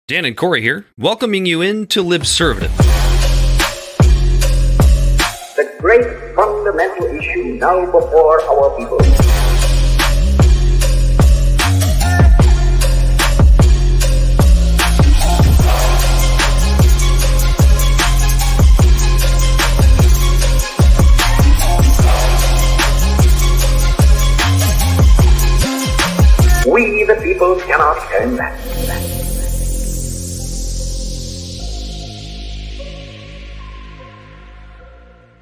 Dan and Corey here, welcoming you into Libservative. The great fundamental issue now before our people. We, the people, cannot turn back.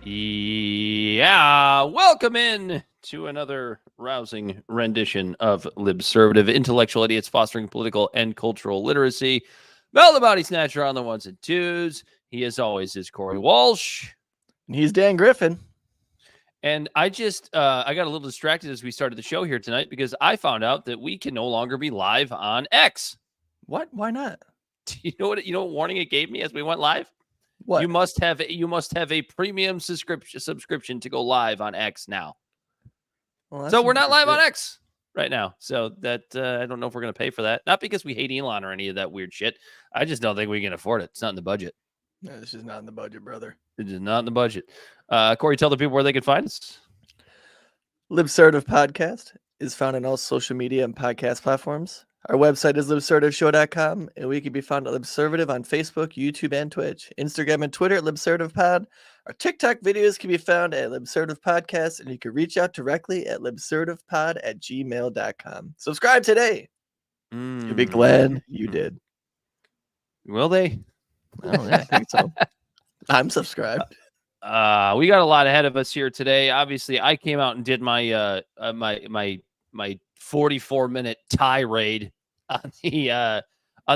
Yeah, welcome in to another rousing rendition of Libservative, intellectual idiots fostering political and cultural literacy. Mel the Bodysnatcher on the ones and twos. He, as always, is Corey Walsh. And he's Dan Griffin. And I just, I got a little distracted as we started the show here tonight because I found out that we can no longer be live on X. What? Why not? You know what warning it gave me as we went live? What? You must have a premium subscription to go live on X now. Well, So we're not live on X right now. So that I don't know if we're going to pay for that. Not because we hate Elon or any of that weird shit. I just don't think we can afford it. It's not in the budget. No, this is not in the budget, brother. It is not in the budget. Corey, tell the people where they can find us. Libservative Podcast is found on all social media and podcast platforms. Our website is libservativeshow.com, and we can be found at Libservative on Facebook, YouTube, and Twitch. Instagram and Twitter at LibservativePod. Our TikTok videos can be found at Libservative Podcast, and you can reach out directly at libservativepod@gmail.com. Subscribe today. You'll be glad you did. Will they? Oh, yeah, I think so. I'm subscribed. We got a lot ahead of us here today. Obviously, I came out and did my my 44-minute tirade on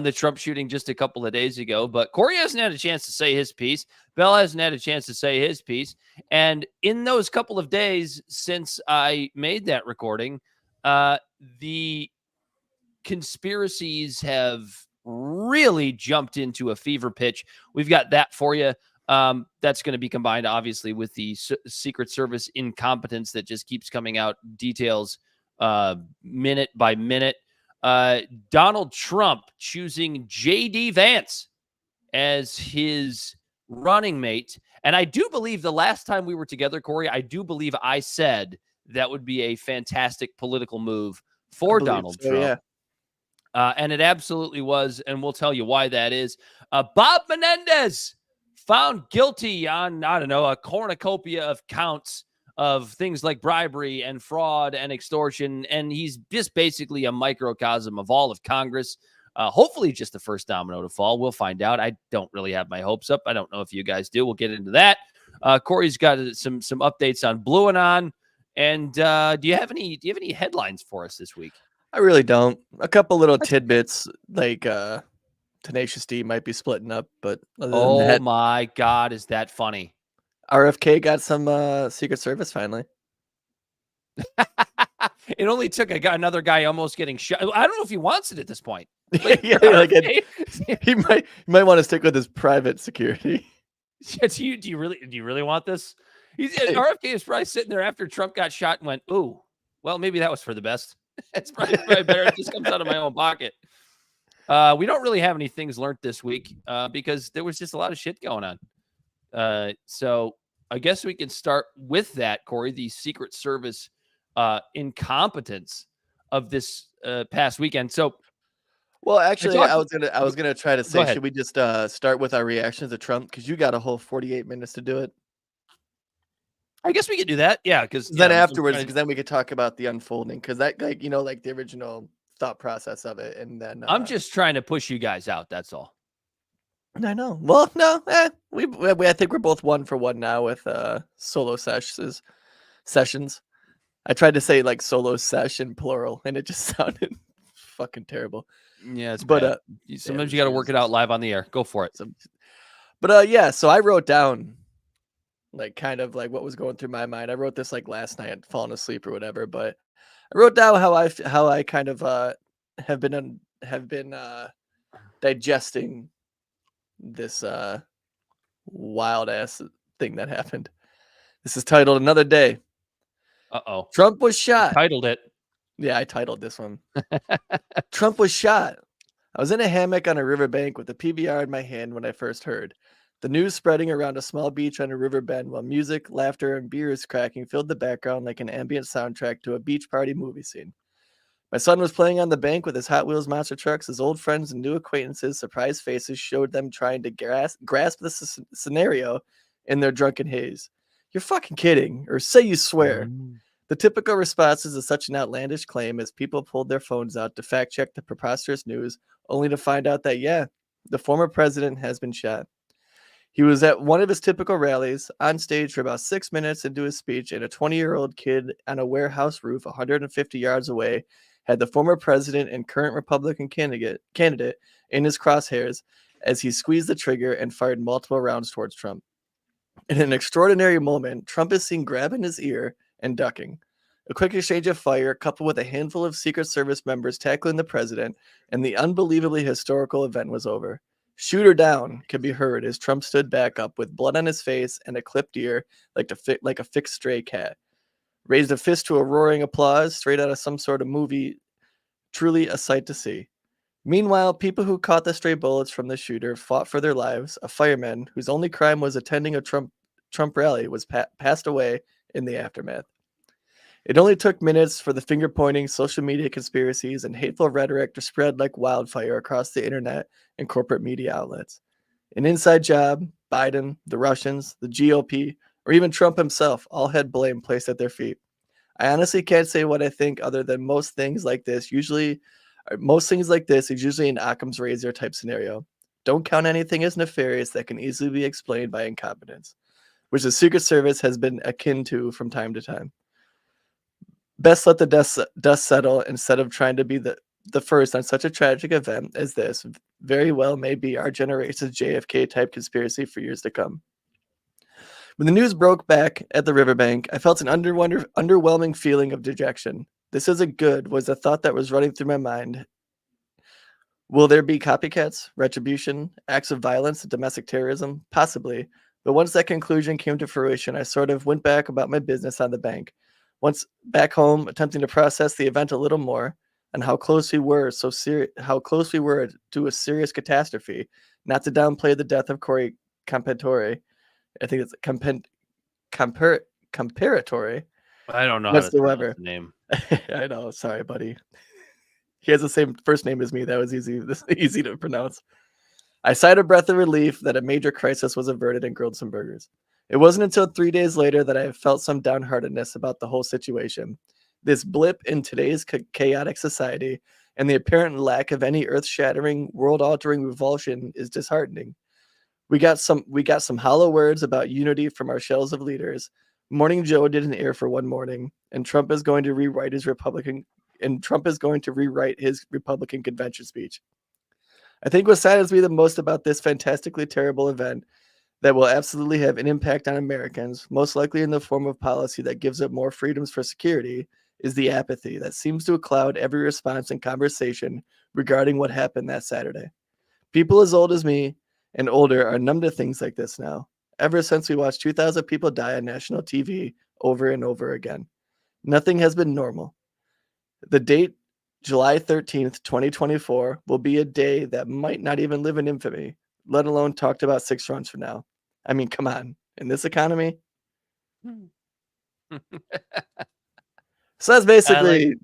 the Trump shooting just a couple of days ago. But Corey hasn't had a chance to say his piece. Bell hasn't had a chance to say his piece. And in those couple of days since I made that recording, the conspiracies have really jumped into a fever pitch. We've got that for you. That's going to be combined, obviously, with the Secret Service incompetence that just keeps coming out, details minute by minute. Donald Trump choosing JD Vance as his running mate. And I do believe the last time we were together, Corey, I do believe I said that would be a fantastic political move for Donald Trump. Yeah. And it absolutely was. And we'll tell you why that is. Bob Menendez found guilty on, I don't know, a cornucopia of counts of things like bribery and fraud and extortion. And he's just basically a microcosm of all of Congress. Hopefully just the first domino to fall. We'll find out. I don't really have my hopes up. I don't know if you guys do. We'll get into that. Corey's got some updates on Blue Anon. And do you have any headlines for us this week? I really don't. A couple little tidbits like Tenacious D might be splitting up, but other than that, my God, is that funny? RFK got some Secret Service finally. It only took another guy almost getting shot. I don't know if he wants it at this point. Yeah, like he might want to stick with his private security. Do you really want this? RFK is probably sitting there after Trump got shot and went, "Ooh, well, maybe that was for the best. It's probably better if this comes out of my own pocket." We don't really have any things learned this week because there was just a lot of shit going on. So I guess we can start with that, Corey, the Secret Service incompetence of this past weekend. So, well, actually, I was gonna try to say, should we just start with our reactions to Trump? Because you got a whole 48 minutes to do it. I guess we could do that. Yeah, because then afterwards, because then we could talk about the unfolding. Because that, like the original thought process of it, and then I'm just trying to push you guys out. That's all. I know. Well, no, we I think we're both 1 for 1 now with solo sessions. I tried to say like solo session plural, and it just sounded fucking terrible. Yeah, it's bad. Sometimes you got to work it out live on the air. Go for it. But yeah, so I wrote down like kind of like what was going through my mind. I wrote this like last night, I'd fallen asleep or whatever, but I wrote down how I kind of have been digesting this wild ass thing that happened. This is titled Another Day. Uh-oh. Trump was shot. Titled it. Yeah, I titled this one. Trump was shot. I was in a hammock on a riverbank with a PBR in my hand when I first heard. The news spreading around a small beach on a river bend while music, laughter, and beers cracking filled the background like an ambient soundtrack to a beach party movie scene. My son was playing on the bank with his Hot Wheels monster trucks. His old friends and new acquaintances' surprised faces showed them trying to grasp the scenario in their drunken haze. You're fucking kidding, or say you swear. The typical responses to such an outlandish claim as people pulled their phones out to fact check the preposterous news, only to find out that, yeah, the former president has been shot. He was at one of his typical rallies, on stage for about 6 minutes into his speech, and a 20-year-old kid on a warehouse roof 150 yards away had the former president and current Republican candidate in his crosshairs as he squeezed the trigger and fired multiple rounds towards Trump. In an extraordinary moment, Trump is seen grabbing his ear and ducking. A quick exchange of fire, coupled with a handful of Secret Service members tackling the president, and the unbelievably historical event was over. "Shoot her down" could be heard as Trump stood back up with blood on his face and a clipped ear like a fixed stray cat. Raised a fist to a roaring applause straight out of some sort of movie. Truly a sight to see. Meanwhile, people who caught the stray bullets from the shooter fought for their lives. A fireman, whose only crime was attending a Trump rally, was passed away in the aftermath. It only took minutes for the finger-pointing, social media conspiracies, and hateful rhetoric to spread like wildfire across the internet and corporate media outlets. An inside job, Biden, the Russians, the GOP, or even Trump himself all had blame placed at their feet. I honestly can't say what I think other than most things like this is usually an Occam's razor type scenario. Don't count anything as nefarious that can easily be explained by incompetence, which the Secret Service has been akin to from time to time. Best let the dust settle instead of trying to be the first on such a tragic event as this very well may be our generation's JFK type conspiracy for years to come. When the news broke back at the riverbank, I felt an underwhelming feeling of dejection. This isn't good was a thought that was running through my mind. Will there be copycats, retribution, acts of violence, domestic terrorism? Possibly. But once that conclusion came to fruition, I sort of went back about my business on the bank. Once back home, attempting to process the event a little more and how close we were to a serious catastrophe. Not to downplay the death of Corey Compatore. I think it's Comparatore. I don't know What's how to the pronounce the name. I know. Sorry, buddy. He has the same first name as me. That was easy to pronounce. I sighed a breath of relief that a major crisis was averted and grilled some burgers. It wasn't until 3 days later that I felt some downheartedness about the whole situation. This blip in today's chaotic society and the apparent lack of any earth-shattering, world-altering revulsion is disheartening. We got some hollow words about unity from our shells of leaders. Morning Joe didn't air for one morning, and Trump is going to rewrite his Republican convention speech. I think what saddens me the most about this fantastically terrible event that will absolutely have an impact on Americans, most likely in the form of policy that gives up more freedoms for security, is the apathy that seems to cloud every response and conversation regarding what happened that Saturday. People as old as me and older are numb to things like this now, ever since we watched 2,000 people die on national TV over and over again. Nothing has been normal. The date, July 13th, 2024, will be a day that might not even live in infamy, let alone talked about 6 months from now. I mean, come on. In this economy? So that's basically...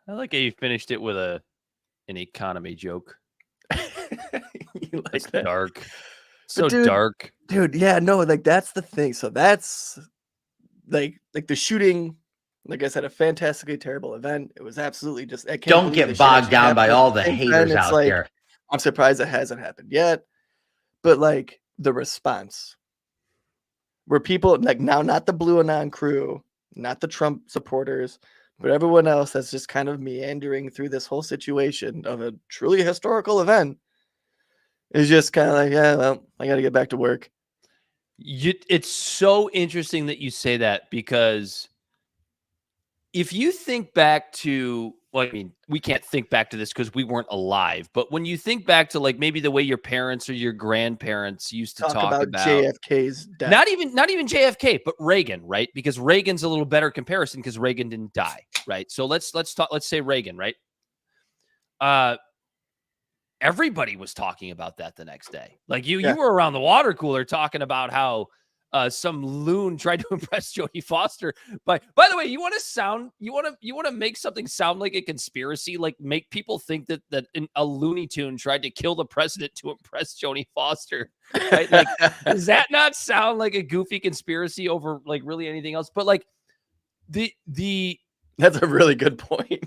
I like how you finished it with an economy joke. You like That's that? dark. So dude, dark. Dude, yeah, no, like that's the thing. So that's like the shooting, like I said, a fantastically terrible event. It was absolutely just Don't get bogged down by all the haters out there. I'm surprised it hasn't happened yet. But like the response where people like now, not the Blue Anon crew, not the Trump supporters, but everyone else that's just kind of meandering through this whole situation of a truly historical event is just kind of like, yeah, well, I got to get back to work. It's so interesting that you say that, because if you think back to, well, I mean, we can't think back to this because we weren't alive, but when you think back to like maybe the way your parents or your grandparents used to talk about JFK's death. not even JFK, but Reagan, right? Because Reagan's a little better comparison because Reagan didn't die, right? So let's say Reagan, right? everybody was talking about that the next day. Like you were around the water cooler talking about how some loon tried to impress Jodie Foster. But by the way, you want to make something sound like a conspiracy, like make people think that a Looney Tune tried to kill the president to impress Jodie Foster, right? Like, does that not sound like a goofy conspiracy over like really anything else? But like that's a really good point.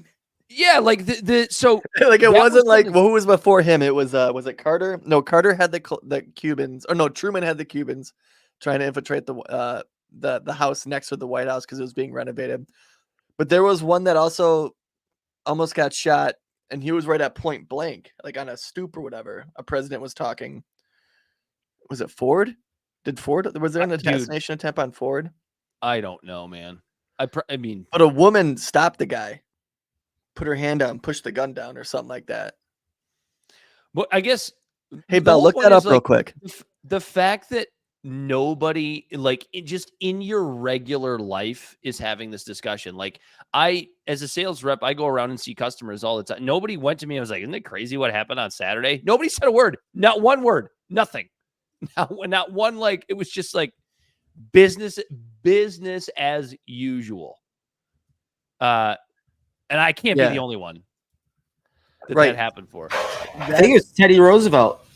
Yeah, like so like it wasn't like who was before him? It was it Carter? No, Carter had the Cubans, or no, Truman had the Cubans trying to infiltrate the house next to the White House because it was being renovated. But there was one that also almost got shot, and he was right at point blank, like on a stoop or whatever. A president was talking. Was it Ford? Was there an assassination attempt on Ford? I don't know, man. I mean, but a woman stopped the guy, put her hand down, pushed the gun down, or something like that. But I guess. Hey, Bell, look that up real quick. The fact that nobody, like, just in your regular life, is having this discussion. Like, as a sales rep, I go around and see customers all the time. Nobody went to me and was like, "Isn't it crazy what happened on Saturday?" Nobody said a word. Not one word. Nothing. Not one. Like, it was just like business as usual. And I can't be the only one that happened for. I think it's Teddy Roosevelt.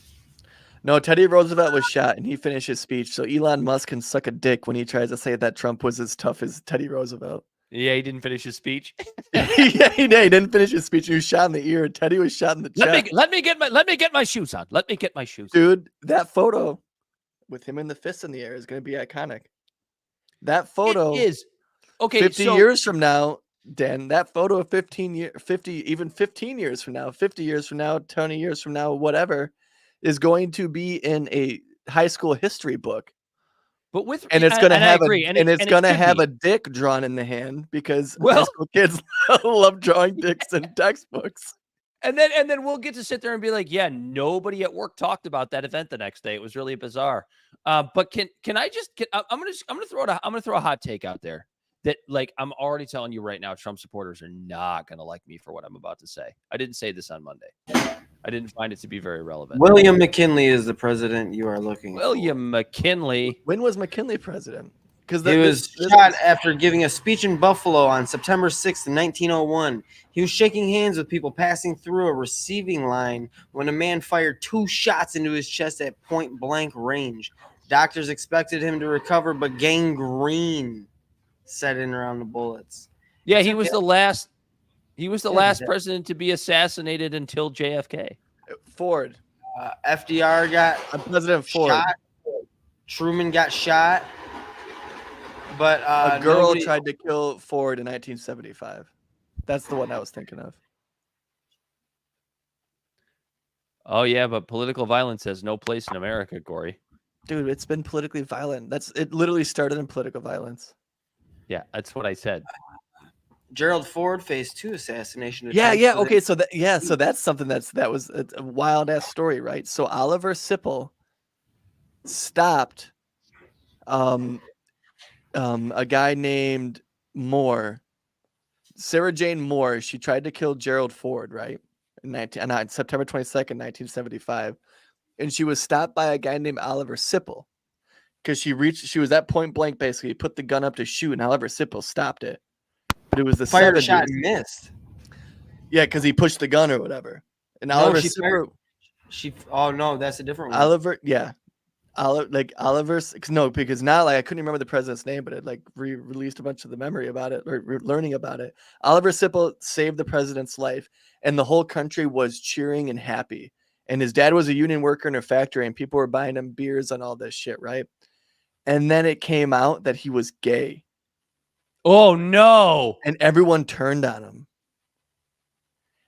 No, Teddy Roosevelt was shot and he finished his speech. So Elon Musk can suck a dick when he tries to say that Trump was as tough as Teddy Roosevelt. Yeah, he didn't finish his speech. Yeah, he didn't finish his speech. He was shot in the ear. Teddy was shot in the chest. Let me get my shoes on. Let me get my shoes on. Dude, that photo with him in the fist in the air is going to be iconic. That photo is okay. 50 years from now, Dan, that photo of 15 years from now, 50 years from now, 20 years from now, whatever, is going to be in a high school history book. But it's going to have have a dick drawn in the hand because high school kids love drawing dicks in textbooks. And then we'll get to sit there and be like, yeah, nobody at work talked about that event the next day. It was really bizarre. But can I just I'm gonna throw a hot take out there that, like, I'm already telling you right now, Trump supporters are not gonna like me for what I'm about to say. I didn't say this on Monday. I didn't find it to be very relevant. William McKinley is the president you are looking for. William McKinley. When was McKinley president? Because he was shot after giving a speech in Buffalo on September 6th, 1901. He was shaking hands with people passing through a receiving line when a man fired 2 shots into his chest at point blank range. Doctors expected him to recover, but gangrene set in around the bullets. Yeah, he was the last. He was the last president to be assassinated until JFK. Ford. FDR got President Ford. Shot. Truman got shot. But a girl tried to kill Ford in 1975. That's the one I was thinking of. Oh yeah, but political violence has no place in America, Corey. Dude, it's been politically violent. It literally started in political violence. Yeah, that's what I said. Gerald Ford faced 2 assassination attempts. Yeah. Okay, so that's something that was a wild ass story, right? So Oliver Sipple stopped a guy named Moore, Sarah Jane Moore. She tried to kill Gerald Ford, right? On September 22nd, 1975. And she was stopped by a guy named Oliver Sipple because she was at point blank, basically. He put the gun up to shoot, and Oliver Sipple stopped it. But it was the fired shot and missed. Yeah, because he pushed the gun or whatever. And Oliver Sipple. Oh no, that's a different one. Oliver, yeah. Oliver's no, because now, like, I couldn't remember the president's name, but it like released a bunch of the memory about it or learning about it. Oliver Sipple saved the president's life, and the whole country was cheering and happy. And his dad was a union worker in a factory, and people were buying him beers and all this shit, right? And then it came out that he was gay. Oh no! And everyone turned on him.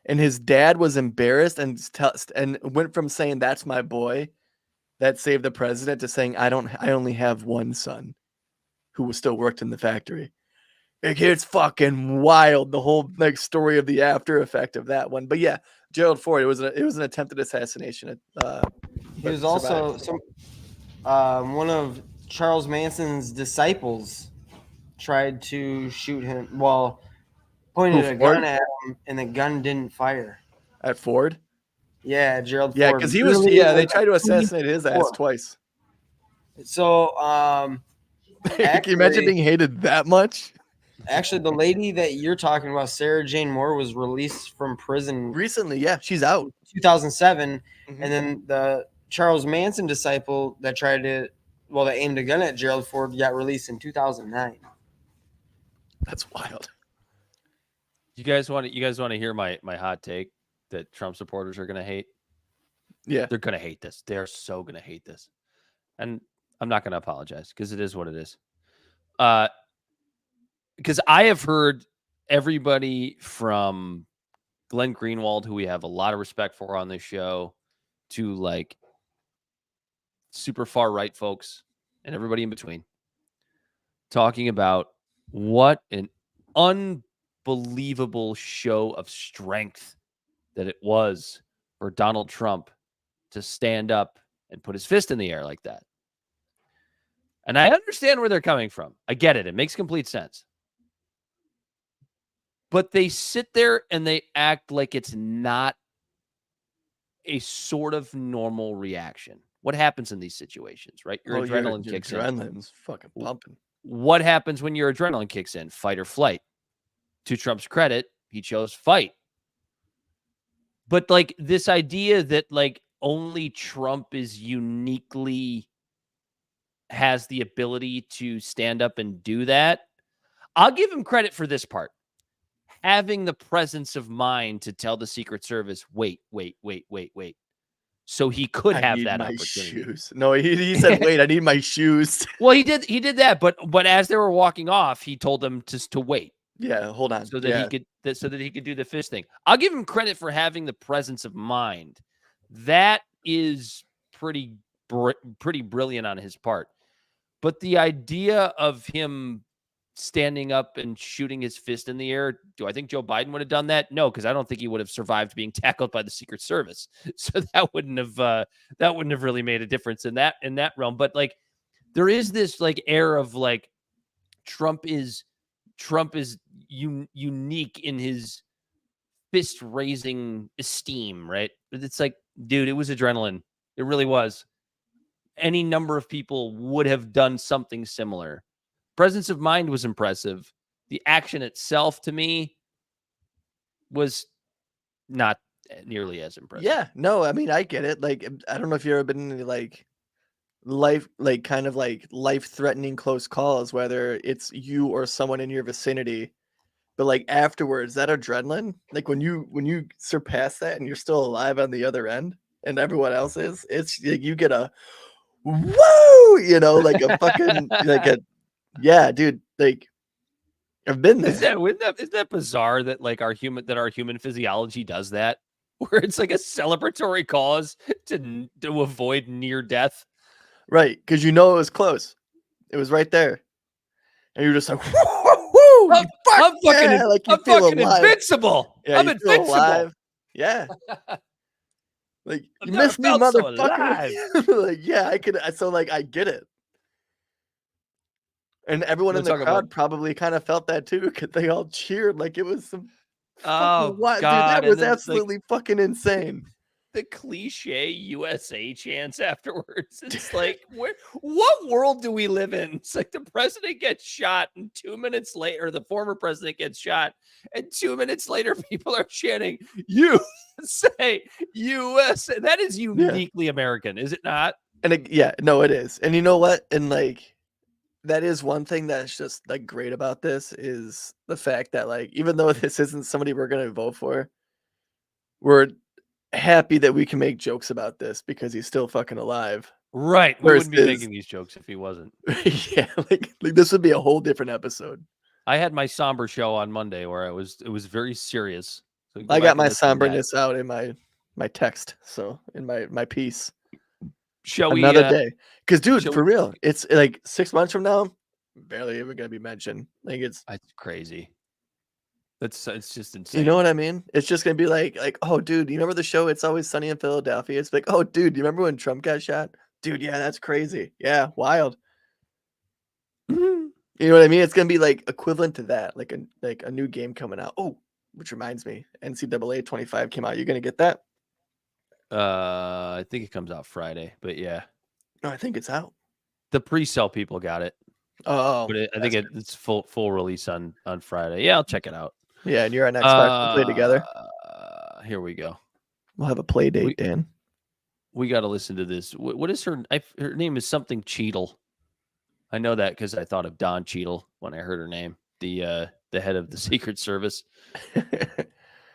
And his dad was embarrassed and went from saying "that's my boy," that saved the president, to saying I only have one son who still worked in the factory. It's fucking wild, the whole story of the after effect of that one. But yeah, Gerald Ford, it was an attempted assassination. He was also one of Charles Manson's disciples tried to shoot him. Well, pointed a gun at him, and the gun didn't fire. At Ford? Yeah, Gerald Yeah, Ford. because he was. Yeah, they tried to assassinate his ass twice. So, Can you imagine being hated that much? Actually, the lady that you're talking about, Sarah Jane Moore, was released from prison recently. Yeah, she's out. In 2007, and then the Charles Manson disciple that aimed a gun at Gerald Ford got released in 2009. That's wild. You guys want to hear my hot take that Trump supporters are going to hate? Yeah, they're going to hate this. They're so going to hate this, and I'm not going to apologize because it is what it is. Because I have heard everybody from Glenn Greenwald, who we have a lot of respect for on this show, to like super far right folks and everybody in between, talking about what an unbelievable show of strength that it was for Donald Trump to stand up and put his fist in the air like that. And I understand where they're coming from. I get it. It makes complete sense. But they sit there and they act like it's not a sort of normal reaction. What happens in these situations, right? Your adrenaline kicks in. Adrenaline's fucking pumping. What happens when your adrenaline kicks in? Fight or flight. To Trump's credit, he chose fight. But like this idea that like only Trump is uniquely has the ability to stand up and do that. I'll give him credit for this part. Having the presence of mind to tell the Secret Service, wait. So he could have that opportunity. Shoes. No, he said, wait, I need my shoes. Well, he did that, but as they were walking off, he told them to wait. Yeah, hold on. So that he could do the fist thing. I'll give him credit for having the presence of mind. That is pretty brilliant on his part. But the idea of him standing up and shooting his fist in the air, do I think Joe Biden would have done that? No, because I don't think he would have survived being tackled by the Secret Service. So that wouldn't have really made a difference in that realm. But like, there is this like air of like Trump is unique in his fist raising esteem, right? But it's like, dude, it was adrenaline. It really was. Any number of people would have done something similar. Presence of mind was impressive. The action itself, to me, was not nearly as impressive. Yeah, no, I mean, I get it. Like, I don't know if you've ever been in like life-threatening close calls, whether it's you or someone in your vicinity. But like afterwards, that adrenaline, like when you surpass that and you're still alive on the other end, and everyone else is, it's like you get a woo, like a fucking yeah, dude. Like I've been there. Isn't that bizarre that like our human physiology does that, where it's like a celebratory cause to avoid near death, right? Because it was close, it was right there, and you're just like, woo, I'm fucking invincible. Yeah, I'm invincible. Alive. Yeah. Like, you missed me, motherfucker. So like, yeah, I could. So like, I get it. And everyone in the crowd probably kind of felt that too, because they all cheered like it was some. Oh God, dude, that was absolutely fucking insane. The cliche USA chants afterwards. It's like, what world do we live in? It's like the president gets shot, and 2 minutes later, the former president gets shot, and 2 minutes later, people are chanting USA, USA. That is uniquely American, is it not? And it is. And you know what? And like, that is one thing that's just like great about this is the fact that like, even though this isn't somebody we're gonna vote for, we're happy that we can make jokes about this because he's still fucking alive. Right. We wouldn't be making these jokes if he wasn't. Yeah, like this would be a whole different episode. I had my somber show on Monday where it was very serious. So I got my somberness out in my text, so in my piece. Shall we another day? Because dude, for real, it's like 6 months from now, barely ever gonna be mentioned. Like it's crazy. It's just insane. You know what I mean? It's just gonna be like, oh, dude, you remember the show It's Always Sunny in Philadelphia? It's like, oh, dude, you remember when Trump got shot? Dude, yeah, that's crazy. Yeah, wild. You know what I mean? It's gonna be like equivalent to that, like a new game coming out. Oh, which reminds me, NCAA 25 came out. You're gonna get that? I think it comes out Friday, but yeah. No, I think it's out. The pre-sale people got it. Oh, but I think it's full release on Friday. Yeah, I'll check it out. Yeah, and you're on Xbox to play together. Here we go. We'll have a play date, Dan. We got to listen to this. What is her? Her name is something Cheadle. I know that because I thought of Don Cheadle when I heard her name, the head of the Secret Service.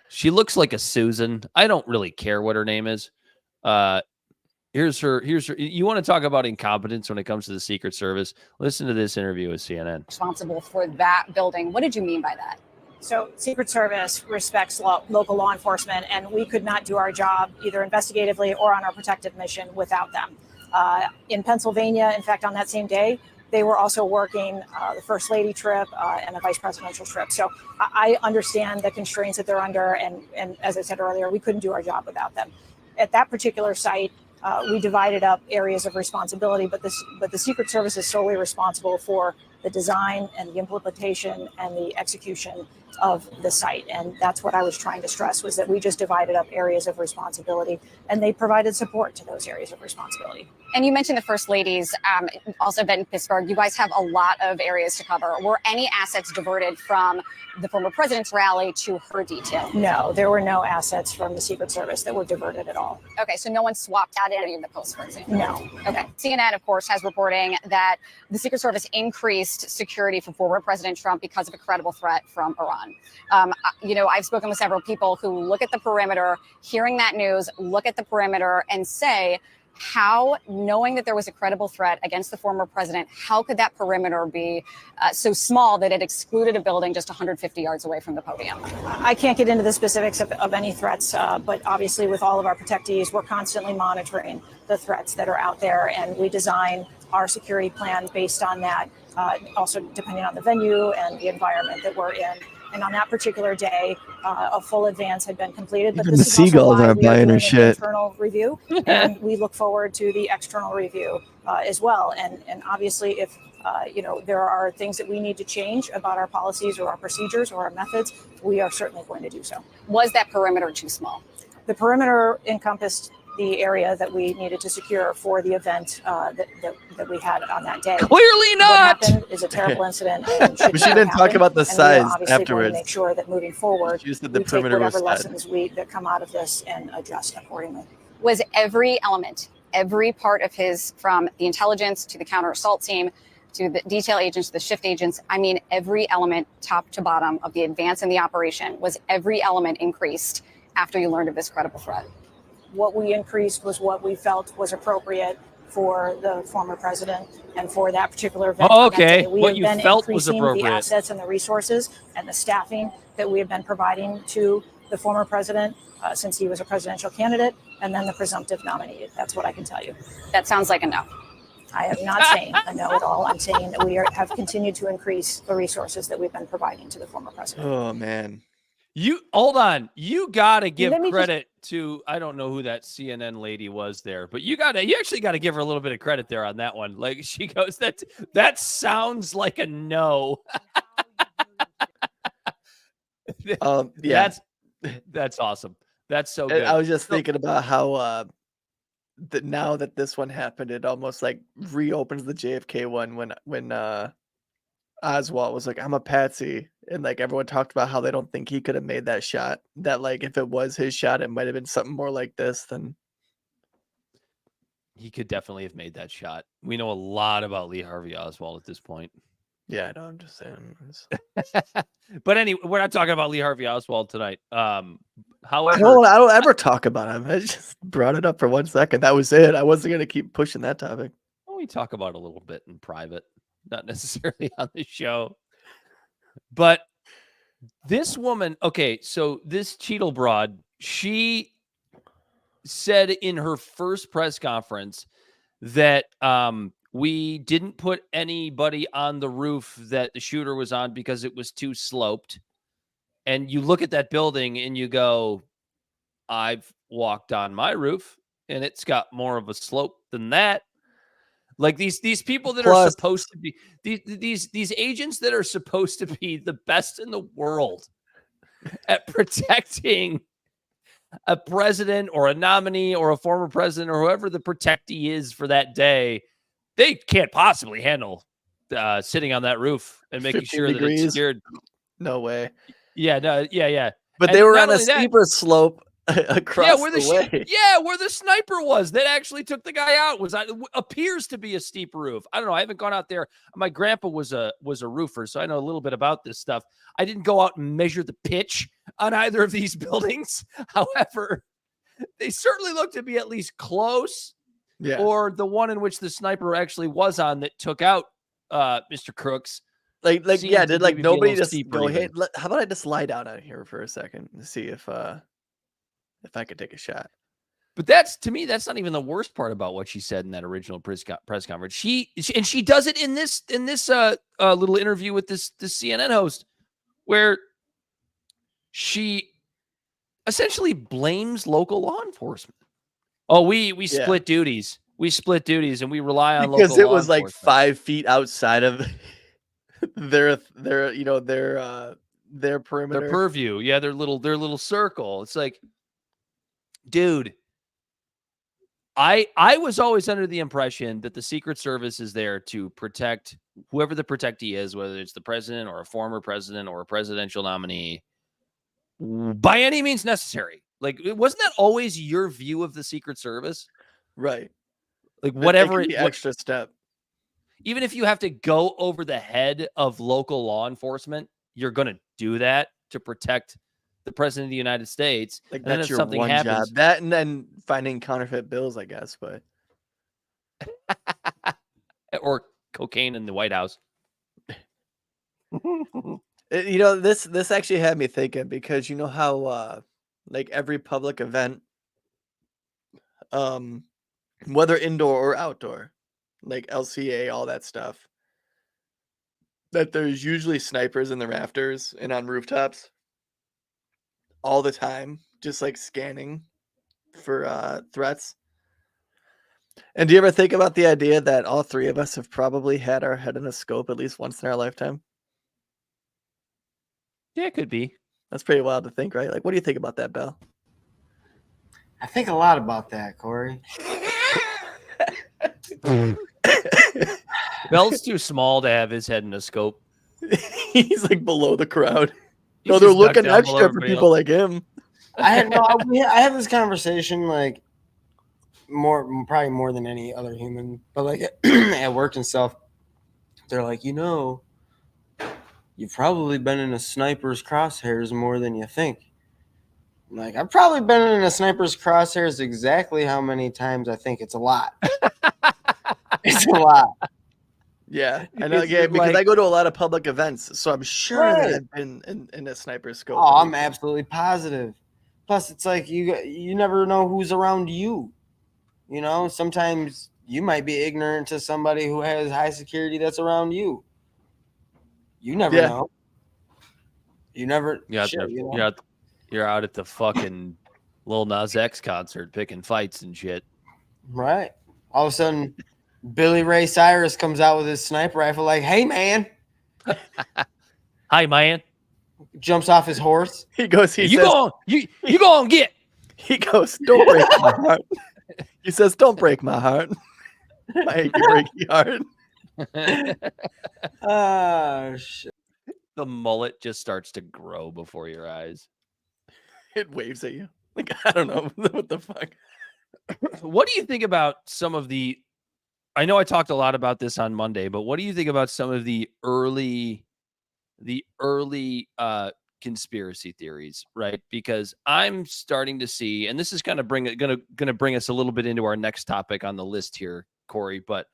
She looks like a Susan. I don't really care what her name is. Here's her. You want to talk about incompetence when it comes to the Secret Service? Listen to this interview with CNN. Responsible for that building. What did you mean by that? So Secret Service respects local law enforcement, and we could not do our job either investigatively or on our protective mission without them. In Pennsylvania, in fact, on that same day, they were also working the First Lady trip and a vice presidential trip. So I understand the constraints that they're under, and as I said earlier, we couldn't do our job without them. At that particular site, we divided up areas of responsibility, but the Secret Service is solely responsible for the design and the implementation and the execution of the site. And that's what I was trying to stress, was that we just divided up areas of responsibility, and they provided support to those areas of responsibility. And you mentioned the First Ladies also been in Pittsburgh. You guys have a lot of areas to cover. Were any assets diverted from the former president's rally to her detail? No, there were no assets from the Secret Service that were diverted at all. Okay, so no one swapped out any of the posts, for example? No. Okay. CNN, of course, has reporting that the Secret Service increased security for former President Trump because of a credible threat from Iran. I've spoken with several people who look at the perimeter, hearing that news, look at the perimeter and say, how, knowing that there was a credible threat against the former president, how could that perimeter be so small that it excluded a building just 150 yards away from the podium? I can't get into the specifics of any threats, but obviously with all of our protectees, we're constantly monitoring the threats that are out there, and we design our security plan based on that, also depending on the venue and the environment that we're in. And on that particular day, a full advance had been completed. But even the seagulls aren't buying her shit. Internal review, and we look forward to the external review as well. And obviously, if there are things that we need to change about our policies or our procedures or our methods, we are certainly going to do so. Was that perimeter too small? The perimeter encompassed the area that we needed to secure for the event that we had on that day. Clearly not. What happened is a terrible incident. But she didn't talk about the size afterwards. We make sure that moving forward, she said we take whatever lessons that come out of this and adjust accordingly. Was every element, every part of his, from the intelligence to the counter assault team to the detail agents, the shift agents, I mean, every element top to bottom of the advance in the operation, was every element increased after you learned of this credible threat? What we increased was what we felt was appropriate for the former president and for that particular event. Oh, okay. We what you have been felt was increasing appropriate. the assets and the resources and the staffing that we have been providing to the former president since he was a presidential candidate and then the presumptive nominee. That's what I can tell you. That sounds like enough. I am not saying a no at all. I'm saying that we have continued to increase the resources that we've been providing to the former president. Oh, man. You hold on. You gotta give credit to, I don't know who that CNN lady was there, but you actually gotta give her a little bit of credit there on that one. Like she goes, that sounds like a no. Yeah, that's awesome. That's so good. I was just thinking about how that now that this one happened, it almost like reopens the JFK one when Oswald was like, I'm a patsy. And like everyone talked about how they don't think he could have made that shot. That like if it was his shot, it might have been something more like this than he could definitely have made that shot. We know a lot about Lee Harvey Oswald at this point. Yeah, I know. I'm just saying. But anyway, we're not talking about Lee Harvey Oswald tonight. However, I don't ever talk about him. I just brought it up for 1 second. That was it. I wasn't gonna keep pushing that topic. We talk about it a little bit in private, not necessarily on the show. But this woman, okay, so this Cheadle broad, she said in her first press conference that we didn't put anybody on the roof that the shooter was on because it was too sloped. And you look at that building and you go, I've walked on my roof and it's got more of a slope than that. Like these people that are supposed to be these agents that are supposed to be the best in the world at protecting a president or a nominee or a former president or whoever the protectee is for that day, they can't possibly handle sitting on that roof and making sure degrees. that it's secured. No way. Yeah, no, yeah. But And they were not on a only that, steeper slope across where the way. where the sniper was that actually took the guy out appears to be a steep roof. I don't know. I haven't gone out there. My grandpa was a roofer, so I know a little bit about this stuff. I didn't go out and measure the pitch on either of these buildings. However, they certainly look to be at least close. Yeah. Or the one in which the sniper actually was on that took out Mr. Crooks. Like yeah, did like nobody just go, hey, even. how about I just lie down out here for a second to see if I could take a shot. But that's, to me, that's not even the worst part about what she said in that original press conference. She does it in this little interview with this CNN host, where she essentially blames local law enforcement. Oh, we split duties. We split duties and we rely on because local it law was like enforcement. 5 feet outside of their perimeter, their purview. Yeah, their little circle. It's like, dude, I was always under the impression that the Secret Service is there to protect whoever the protectee is, whether it's the president or a former president or a presidential nominee, by any means necessary. Like, wasn't that always your view of the Secret Service? right? Like, whatever extra step. Even if you have to go over the head of local law enforcement, you're going to do that to protect the president of the United States. Like, and that's then your something one happens, job. That and then finding counterfeit bills, I guess, but or cocaine in the White House. This actually had me thinking, because you know how like every public event, whether indoor or outdoor, like LCA, all that stuff, that there's usually snipers in the rafters and on rooftops all the time, just like scanning for threats. And do you ever think about the idea that all three of us have probably had our head in a scope at least once in our lifetime? Yeah, it could be. That's pretty wild to think, right? Like, what do you think about that, Bell? I think a lot about that, Corey. Bell's too small to have his head in a scope. He's like below the crowd. He's No, they're just ducked looking down extra below for everybody people like him. I have this conversation like probably more than any other human, but like at work and stuff, they're like, you've probably been in a sniper's crosshairs more than you think. I'm like, I've probably been in a sniper's crosshairs exactly how many times I think. It's a lot. It's a lot. Yeah, I know. Yeah, because I go to a lot of public events, so I'm sure that I've been in a sniper scope. Oh, I'm absolutely positive. Plus, it's like you never know who's around you. Sometimes you might be ignorant to somebody who has high security that's around you. You never know. You never. Yeah, you're out at the fucking Lil Nas X concert picking fights and shit. Right. All of a sudden, Billy Ray Cyrus comes out with his sniper rifle, like, "Hey, man!" Hi, man. Jumps off his horse. He goes. You go and get. He goes, "Don't break my heart." He says, "Don't break my heart. I hate you break your heart." Oh shit! The mullet just starts to grow before your eyes. It waves at you. Like, I don't know what the fuck. What do you think about some of the? I know I talked a lot about this on Monday, but what do you think about some of the early conspiracy theories, right? Because I'm starting to see, and this is kind of gonna bring us a little bit into our next topic on the list here, Corey. But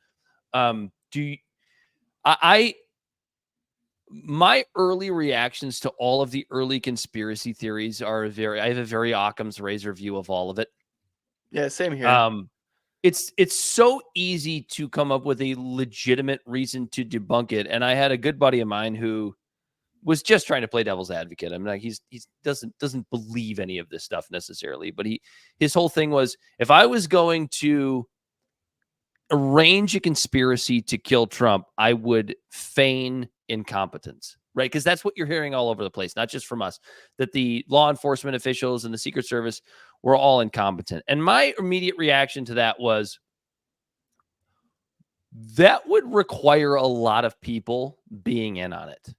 my early reactions to all of the early conspiracy theories are I have a very Occam's razor view of all of it. Yeah, same here. It's so easy to come up with a legitimate reason to debunk it. And I had a good buddy of mine who was just trying to play devil's advocate. I mean, like, he doesn't believe any of this stuff necessarily, but his whole thing was, if I was going to arrange a conspiracy to kill Trump, I would feign incompetence, right? Because that's what you're hearing all over the place, not just from us, that the law enforcement officials and the Secret Service were all incompetent. And my immediate reaction to that was, that would require a lot of people being in on it.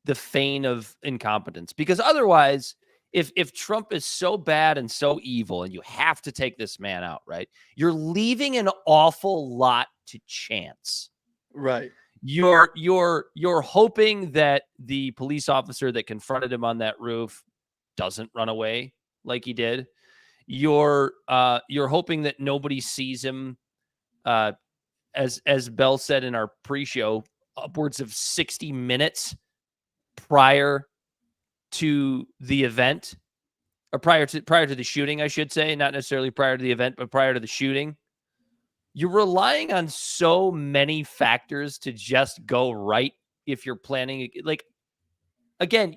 The feign of incompetence, because otherwise, if Trump is so bad and so evil and you have to take this man out, right, you're leaving an awful lot to chance. Right. You're hoping that the police officer that confronted him on that roof doesn't run away like he did. You're hoping that nobody sees him, as Bell said in our pre-show, upwards of 60 minutes prior to the event, or prior to the shooting, I should say, not necessarily prior to the event, but prior to the shooting. You're relying on so many factors to just go right if you're planning. Like, again,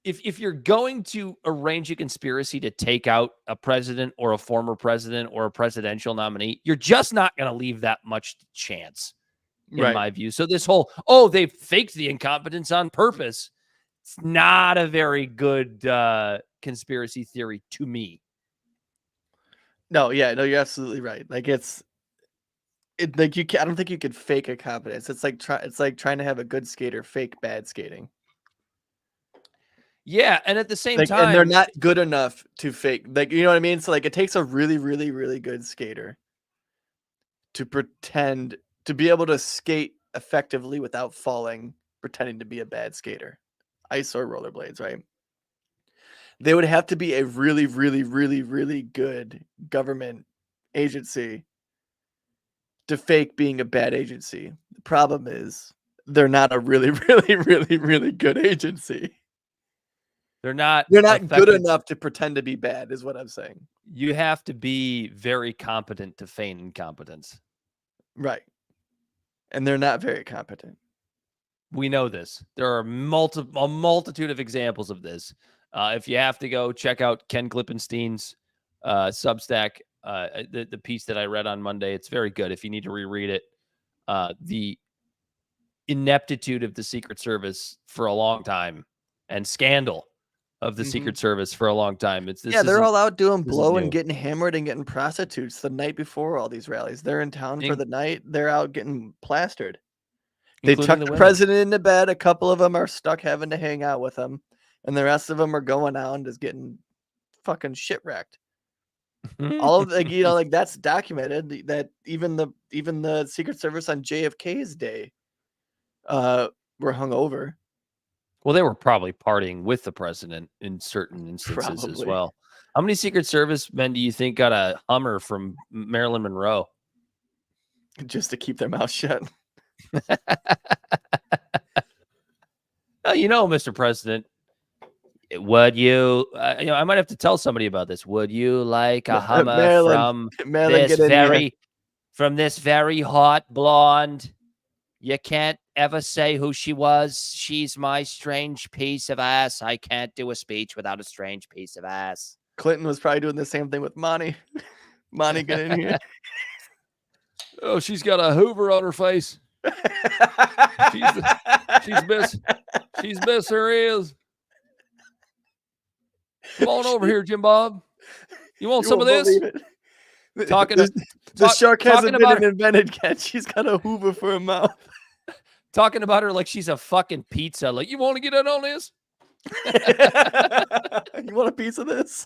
if you're going to arrange a conspiracy to take out a president or a former president or a presidential nominee, you're just not going to leave that much chance, in my view. So this whole, they faked the incompetence on purpose, it's not a very good conspiracy theory to me. No, you're absolutely right. Like I don't think you could fake a competence. It's like trying to have a good skater fake bad skating. Yeah, and at the same time, and they're not good enough to fake. Like, you know what I mean? So like, it takes a really, really, really good skater to pretend to be able to skate effectively without falling, pretending to be a bad skater, ice or rollerblades, right? They would have to be a really, really, really, really good government agency to fake being a bad agency. The problem is they're not a really, really, really, really good agency. They're not good enough to pretend to be bad, is what I'm saying. You have to be very competent to feign incompetence. Right. And they're not very competent. We know this. There are a multitude of examples of this. If you have to go check out Ken Klippenstein's Substack, the piece that I read on Monday, it's very good. If you need to reread it, the ineptitude of the Secret Service for a long time and scandal of the Secret Service for a long time. They're all out doing blow and getting hammered and getting prostitutes the night before all these rallies. They're in town for the night. They're out getting plastered. They tuck the president into bed. A couple of them are stuck having to hang out with him. And the rest of them are going out and just getting fucking shit wrecked. All of that's documented, that even the Secret Service on JFK's day were hungover. Well, they were probably partying with the president in certain instances as well. How many Secret Service men do you think got a Hummer from Marilyn Monroe? Just to keep their mouth shut. Mr. President, would you, I might have to tell somebody about this. Would you like a Hummer from this very hot blonde? You can't ever say who she was. She's my strange piece of ass. I can't do a speech without a strange piece of ass. Clinton was probably doing the same thing with Monty. Monty, get in here. Oh, she's got a Hoover on her face. She's miss her ears. Come on over here, Jim Bob. You want some of this? The shark hasn't been invented yet. She's got a Hoover for a mouth. Talking about her like she's a fucking pizza. Like, you want to get in on this? You want a piece of this?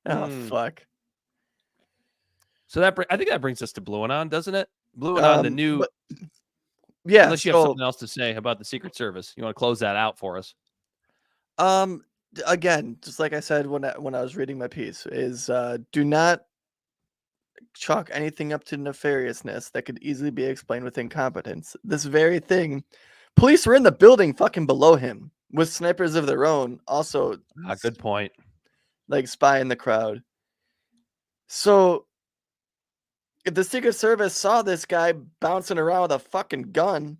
Oh, fuck. So I think that brings us to Blue Anon, doesn't it? Blue Anon, the new. Yeah. Unless you have something else to say about the Secret Service, you want to close that out for us? Again, just like I said when I was reading my piece, is do not chalk anything up to nefariousness that could easily be explained with incompetence. This very thing, police were in the building fucking below him with snipers of their own. Also, good point. Like spy in the crowd. So if the Secret Service saw this guy bouncing around with a fucking gun,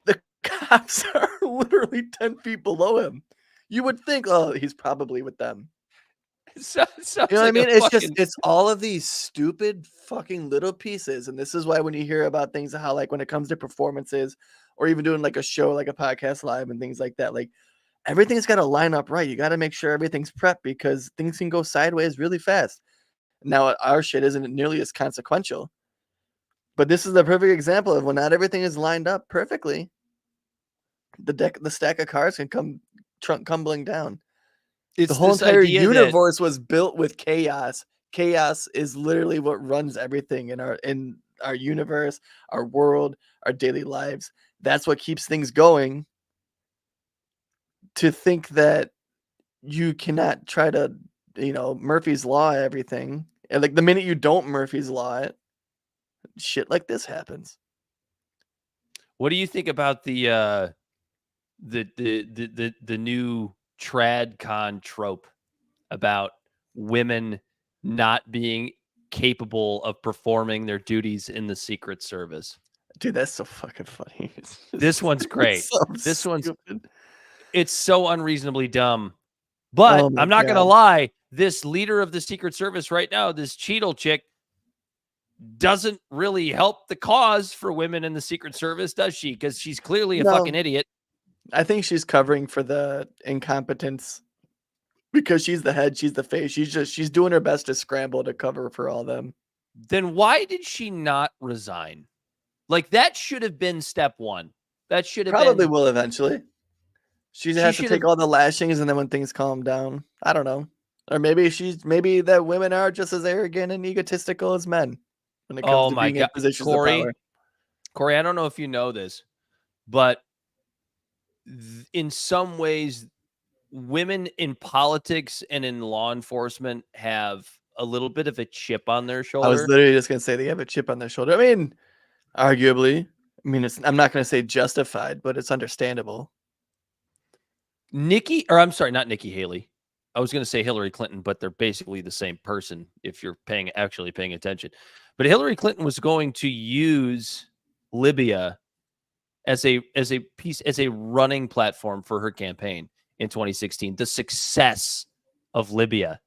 the cops are literally 10 feet below him. You would think, oh, he's probably with them. So, You know what I mean? It's all of these stupid fucking little pieces. And this is why when you hear about things, how like when it comes to performances or even doing like a show, like a podcast live and things like that, like everything's got to line up right. You got to make sure everything's prepped because things can go sideways really fast. Now, our shit isn't nearly as consequential. But this is the perfect example of when not everything is lined up perfectly. The stack of cards can come crumbling down. The whole entire universe was built with chaos. Chaos is literally what runs everything in our universe, our world, our daily lives. That's what keeps things going. To think that you cannot try to, Murphy's Law everything. And like the minute you don't Murphy's Law it, shit like this happens. What do you think about the new TradCon trope about women not being capable of performing their duties in the Secret Service? Dude, that's so fucking funny. This one's great. Stupid. It's so unreasonably dumb. But I'm not going to lie. This leader of the Secret Service right now, this Cheadle chick, doesn't really help the cause for women in the Secret Service, does she? Because she's clearly a fucking idiot. I think she's covering for the incompetence because she's the head, she's the face. She's doing her best to scramble to cover for all them. Then why did she not resign? Like that should have been step one. That should have probably will eventually. She has to take all the lashings, and then when things calm down, I don't know. Or maybe that women are just as arrogant and egotistical as men when it comes to being in positions of power. Corey, I don't know if you know this, but in some ways, women in politics and in law enforcement have a little bit of a chip on their shoulder. I was literally just going to say they have a chip on their shoulder. I mean, arguably. I mean, I'm not going to say justified, but it's understandable. Not Nikki Haley. I was going to say Hillary Clinton, but they're basically the same person if you're actually paying attention. But Hillary Clinton was going to use Libya as a running platform for her campaign in 2016. The success of Libya.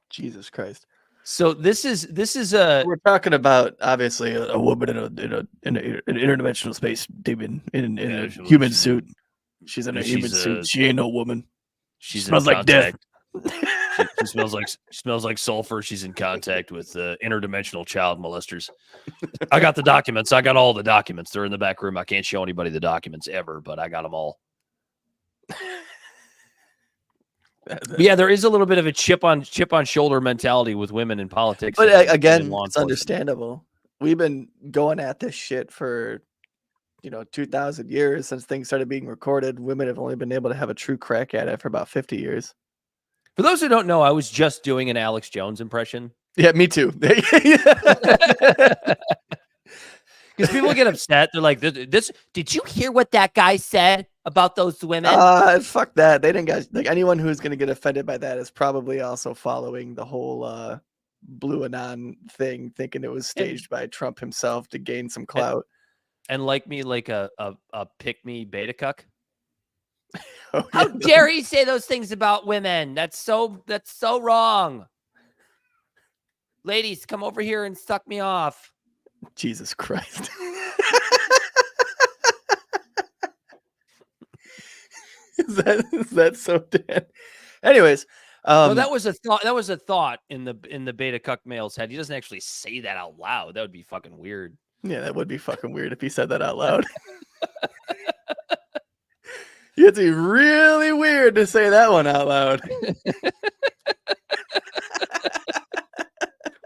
Jesus Christ. So this is we're talking about obviously a woman in an interdimensional space demon in a human suit. She's in a human suit. She ain't no woman. She smells like death. She smells like sulfur. She's in contact with interdimensional child molesters. I got the documents. I got all the documents. They're in the back room. I can't show anybody the documents ever, but I got them all. Yeah, there is a little bit of a chip on shoulder mentality with women in politics. But again, it's understandable. We've been going at this shit for 2,000 years since things started being recorded. Women have only been able to have a true crack at it for about 50 years. For those who don't know, I was just doing an Alex Jones impression. Yeah, me too. Because people get upset. They're like, "This did you hear what that guy said about those women?" Fuck that. They didn't get like anyone who's going to get offended by that is probably also following the whole Blue Anon thing, thinking it was staged by Trump himself to gain some clout. And like me, like a pick-me beta cuck. Oh, How dare he say those things about women? That's so wrong. Ladies, come over here and suck me off. Jesus Christ. Is that so dead? Anyways, well, that was a thought. That was a thought in the beta cuck male's head. He doesn't actually say that out loud. That would be fucking weird. Yeah, that would be fucking weird if he said that out loud. You have to be really weird to say that one out loud.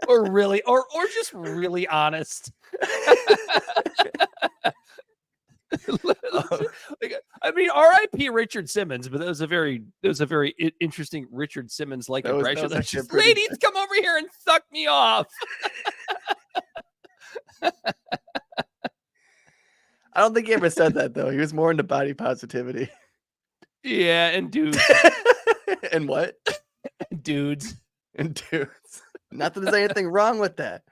Or just really honest. I mean, R.I.P. Richard Simmons, but that was a very interesting Richard Simmons like impression. Ladies, come over here and suck me off. I don't think he ever said that though. He was more into body positivity. Yeah, and dudes. And what? Dudes. And dudes. Not that there's anything wrong with that.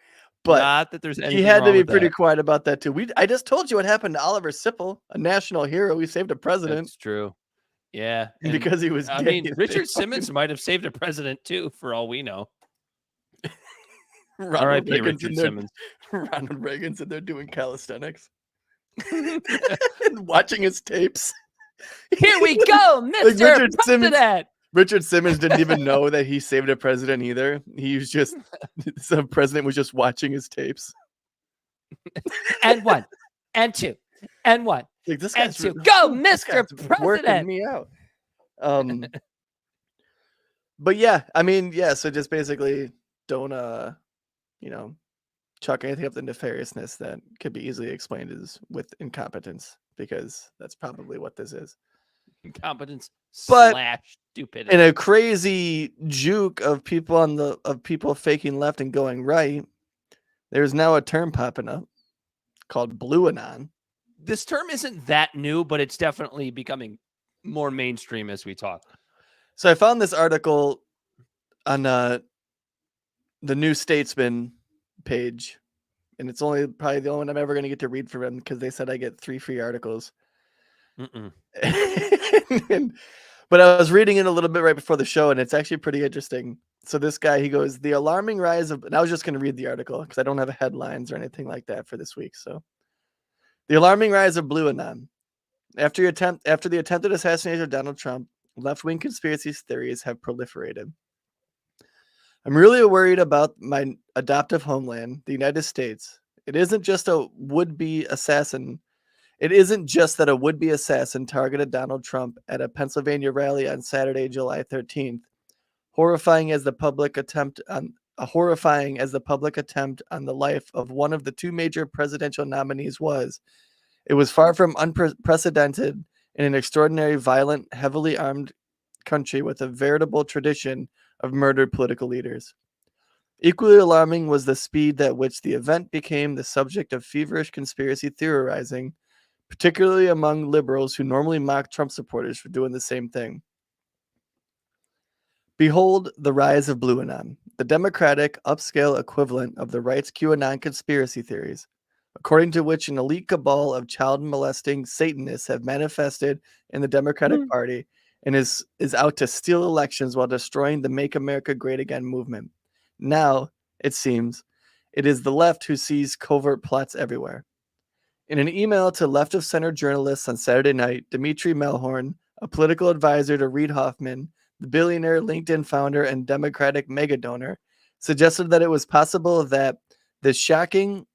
But not that there's anything he had wrong to be with pretty that. quiet about that too. I just told you what happened to Oliver Sipple, a national hero. He saved a president. That's true. Yeah. And because he was gay, I mean, they Richard fucking- Simmons might have saved a president too, for all we know. Ronald R.I.P. Reagan's Richard in there, Simmons. Ronald Reagan's in there doing calisthenics and watching his tapes. Here we go, Mr. Richard Simmons. President. Richard Simmons didn't even know that he saved a president either. He was just the president was just watching his tapes. And 1, and 2, and 1, Like, this and guy's 2. re- Go, this Mr. guy's working President. me out. But yeah, I mean, yeah. So just basically, don't chalk anything up to nefariousness that could be easily explained as with incompetence, because that's probably what this is. Incompetence But / stupidity. in a crazy juke of people faking left and going right, there's now a term popping up called Blueanon. This term isn't that new, but it's definitely becoming more mainstream as we talk. So I found this article on the New Statesman page, and it's probably the only one I'm ever going to get to read from them, because they said I get 3 free articles. But I was reading it a little bit right before the show, and it's actually pretty interesting. So this guy, he goes, the alarming rise of, and I was just going to read the article because I don't have headlines or anything like that for this week. So the alarming rise of Blueanon. After the attempted assassination of Donald Trump, left-wing conspiracy theories have proliferated. I'm really worried about my adoptive homeland, the United States. It isn't just that a would-be assassin targeted Donald Trump at a Pennsylvania rally on Saturday, July 13th, horrifying as the public attempt on the life of one of the 2 major presidential nominees was. It was far from unprecedented in an extraordinary, violent, heavily armed country with a veritable tradition of murdered political leaders. Equally alarming was the speed at which the event became the subject of feverish conspiracy theorizing, particularly among liberals who normally mock Trump supporters for doing the same thing. Behold the rise of Blueanon, the democratic upscale equivalent of the right's QAnon conspiracy theories, according to which an elite cabal of child-molesting Satanists have manifested in the Democratic Party and is out to steal elections while destroying the Make America Great Again movement. Now, it seems, it is the left who sees covert plots everywhere. In an email to left-of-center journalists on Saturday night, Dimitri Melhorn, a political advisor to Reid Hoffman, the billionaire LinkedIn founder and Democratic mega donor, suggested that it was possible that this shooting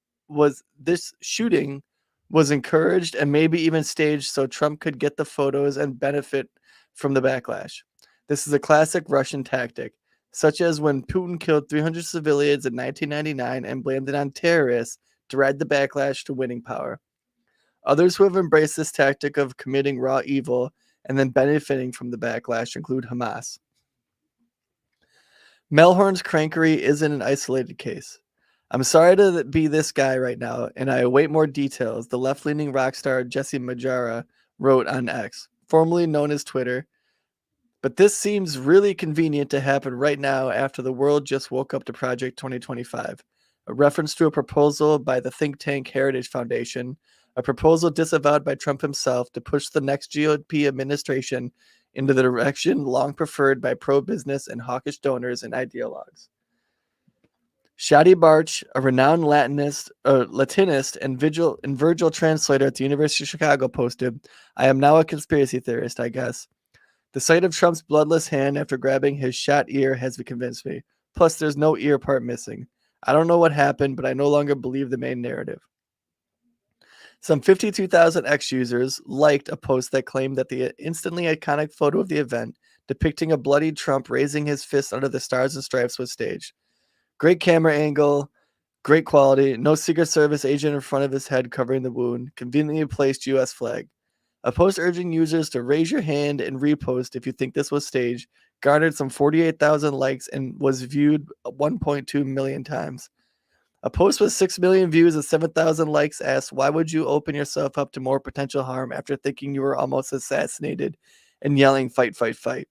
was encouraged and maybe even staged so Trump could get the photos and benefit from the backlash. This is a classic Russian tactic, such as when Putin killed 300 civilians in 1999 and blamed it on terrorists to ride the backlash to winning power. Others who have embraced this tactic of committing raw evil and then benefiting from the backlash include Hamas. Melhorn's crankery isn't an isolated case. I'm sorry to be this guy right now, and I await more details, the left-leaning rock star Jesse Majara wrote on X, formerly known as Twitter. But this seems really convenient to happen right now after the world just woke up to Project 2025, a reference to a proposal by the think tank Heritage Foundation, a proposal disavowed by Trump himself to push the next GOP administration into the direction long preferred by pro-business and hawkish donors and ideologues. Shadi Barch, a renowned Latinist and Virgil translator at the University of Chicago, posted, "I am now a conspiracy theorist, I guess. The sight of Trump's bloodless hand after grabbing his shot ear has convinced me. Plus, there's no ear part missing. I don't know what happened, but I no longer believe the main narrative." Some 52,000 X users liked a post that claimed that the instantly iconic photo of the event, depicting a bloodied Trump raising his fist under the stars and stripes, was staged. Great camera angle, great quality, no Secret Service agent in front of his head covering the wound, conveniently placed U.S. flag. A post urging users to raise your hand and repost if you think this was staged garnered some 48,000 likes and was viewed 1.2 million times. A post with 6 million views and 7,000 likes asked, "Why would you open yourself up to more potential harm after thinking you were almost assassinated and yelling, 'Fight, fight, fight'?"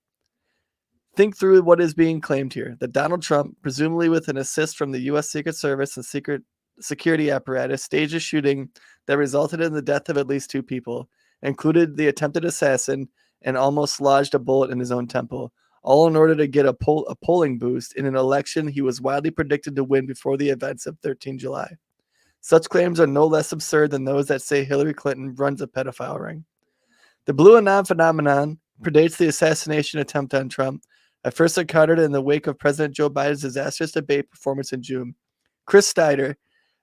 Think through what is being claimed here. That Donald Trump, presumably with an assist from the U.S. Secret Service and secret security apparatus, staged a shooting that resulted in the death of at least 2 people, included the attempted assassin and almost lodged a bullet in his own temple, all in order to get a polling boost in an election he was widely predicted to win before the events of 13 July. Such claims are no less absurd than those that say Hillary Clinton runs a pedophile ring. The Blue Anon phenomenon predates the assassination attempt on Trump. At first occurred in the wake of President Joe Biden's disastrous debate performance in June. Chris Steiner,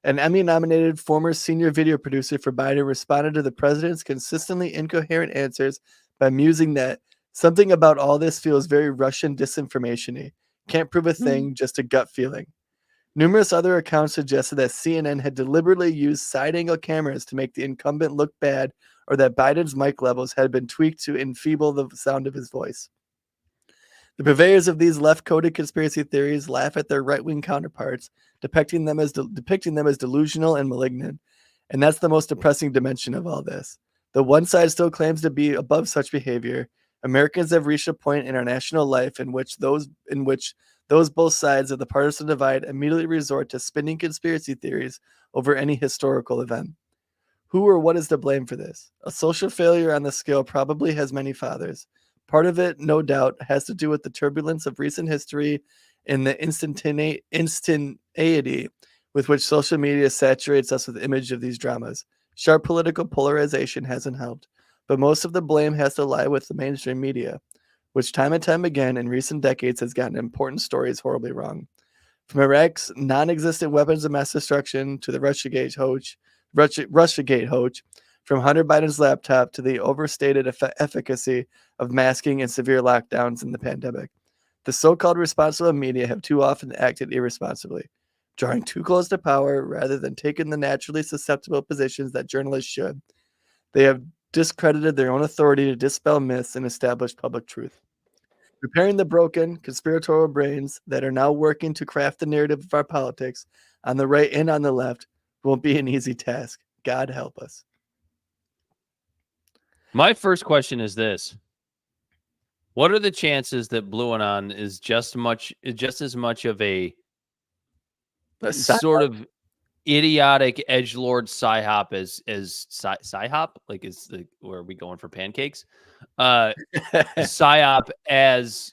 an Emmy-nominated former senior video producer for Biden, responded to the president's consistently incoherent answers by musing that something about all this feels very Russian disinformation-y. Can't prove a thing, just a gut feeling. Numerous other accounts suggested that CNN had deliberately used side-angle cameras to make the incumbent look bad, or that Biden's mic levels had been tweaked to enfeeble the sound of his voice. The purveyors of these left-coded conspiracy theories laugh at their right-wing counterparts, depicting them as delusional and malignant. And that's the most depressing dimension of all this. Though one side still claims to be above such behavior, Americans have reached a point in our national life in which those both sides of the partisan divide immediately resort to spinning conspiracy theories over any historical event. Who or what is to blame for this? A social failure on the scale probably has many fathers. Part of it, no doubt, has to do with the turbulence of recent history and the instantaneity with which social media saturates us with the image of these dramas. Sharp political polarization hasn't helped, but most of the blame has to lie with the mainstream media, which time and time again in recent decades has gotten important stories horribly wrong. From Iraq's non-existent weapons of mass destruction to the Russiagate hoax, from Hunter Biden's laptop to the overstated efficacy of masking and severe lockdowns in the pandemic. The so-called responsible media have too often acted irresponsibly, drawing too close to power rather than taking the naturally susceptible positions that journalists should. They have discredited their own authority to dispel myths and establish public truth. Repairing the broken, conspiratorial brains that are now working to craft the narrative of our politics on the right and on the left won't be an easy task. God help us. My first question is this. What are the chances that Blue Anon is just as much of a sort of idiotic edgelord psyop as psyop? Like, where are we going for pancakes? Psyop as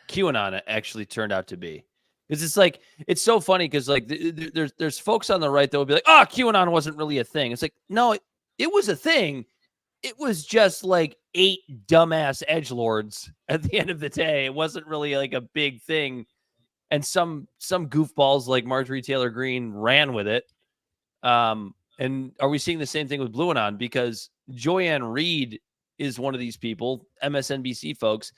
QAnon actually turned out to be. Because it's so funny because there's folks on the right that will be like, oh, QAnon wasn't really a thing. It's like, no, it was a thing. It was just like 8 dumbass edgelords at the end of the day. It wasn't really like a big thing. And some goofballs like Marjorie Taylor Greene ran with it. And are we seeing the same thing with Blue Anon? Because Joyanne Reed is one of these people, MSNBC folks,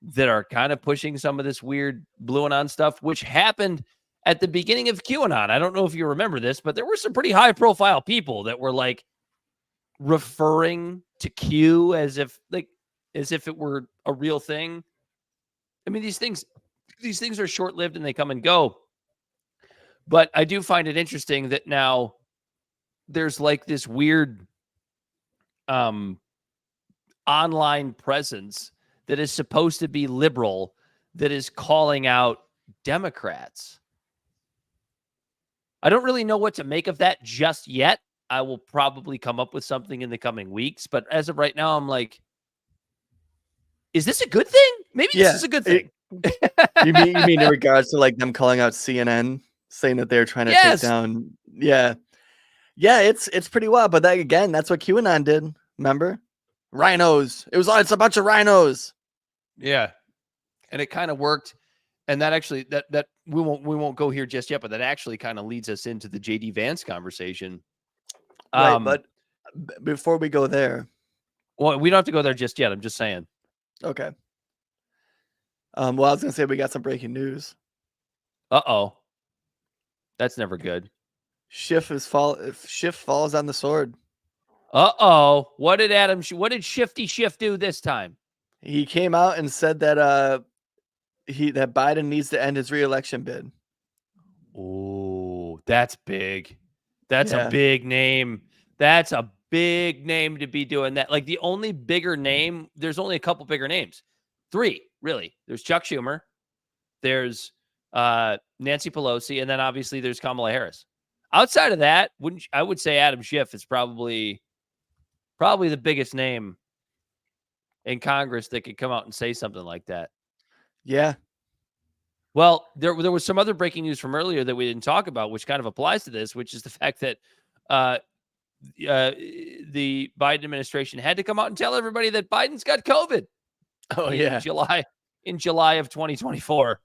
that are kind of pushing some of this weird Blue Anon stuff, which happened at the beginning of QAnon. I don't know if you remember this, but there were some pretty high profile people that were like referring to Q as if it were a real thing. I mean, these things are short-lived and they come and go. But I do find it interesting that now there's like this weird online presence that is supposed to be liberal that is calling out Democrats. I don't really know what to make of that just yet. I will probably come up with something in the coming weeks. But as of right now, I'm like, is this a good thing? Maybe this is a good thing. You mean in regards to like them calling out CNN, saying that they're trying to take down? Yeah, it's pretty wild. But that's what QAnon did. Remember, rhinos. It's a bunch of rhinos. Yeah, and it kind of worked. And that actually that we won't go here just yet. But that actually kind of leads us into the JD Vance conversation. Right, but before we go there, well, we don't have to go there just yet. I'm just saying. Okay. Well, I was gonna say we got some breaking news. Uh-oh. That's never good. Schiff falls on the sword. Uh-oh. What did Shifty Schiff do this time? He came out and said that that Biden needs to end his re-election bid. Oh, that's big. That's a big name. That's a big name to be doing that. Like the only bigger name, there's only a couple bigger names. 3, really. There's Chuck Schumer. There's Nancy Pelosi. And then obviously there's Kamala Harris. Outside of that, I would say Adam Schiff is probably the biggest name in Congress that could come out and say something like that. Yeah. Well, there was some other breaking news from earlier that we didn't talk about, which kind of applies to this, which is the fact that the Biden administration had to come out and tell everybody that Biden's got COVID. Oh, yeah. In July of 2024.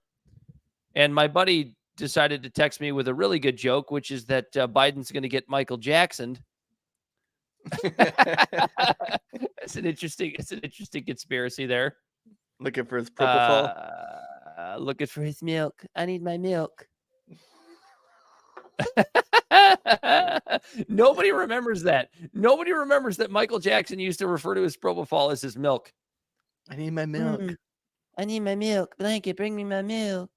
And my buddy decided to text me with a really good joke, which is that Biden's going to get Michael Jacksoned. It's an interesting conspiracy there. Looking for his propofol. Looking for his milk. I need my milk. Nobody remembers that. Nobody remembers that Michael Jackson used to refer to his propofol as his milk. I need my milk. I need my milk. Blanket, bring me my milk.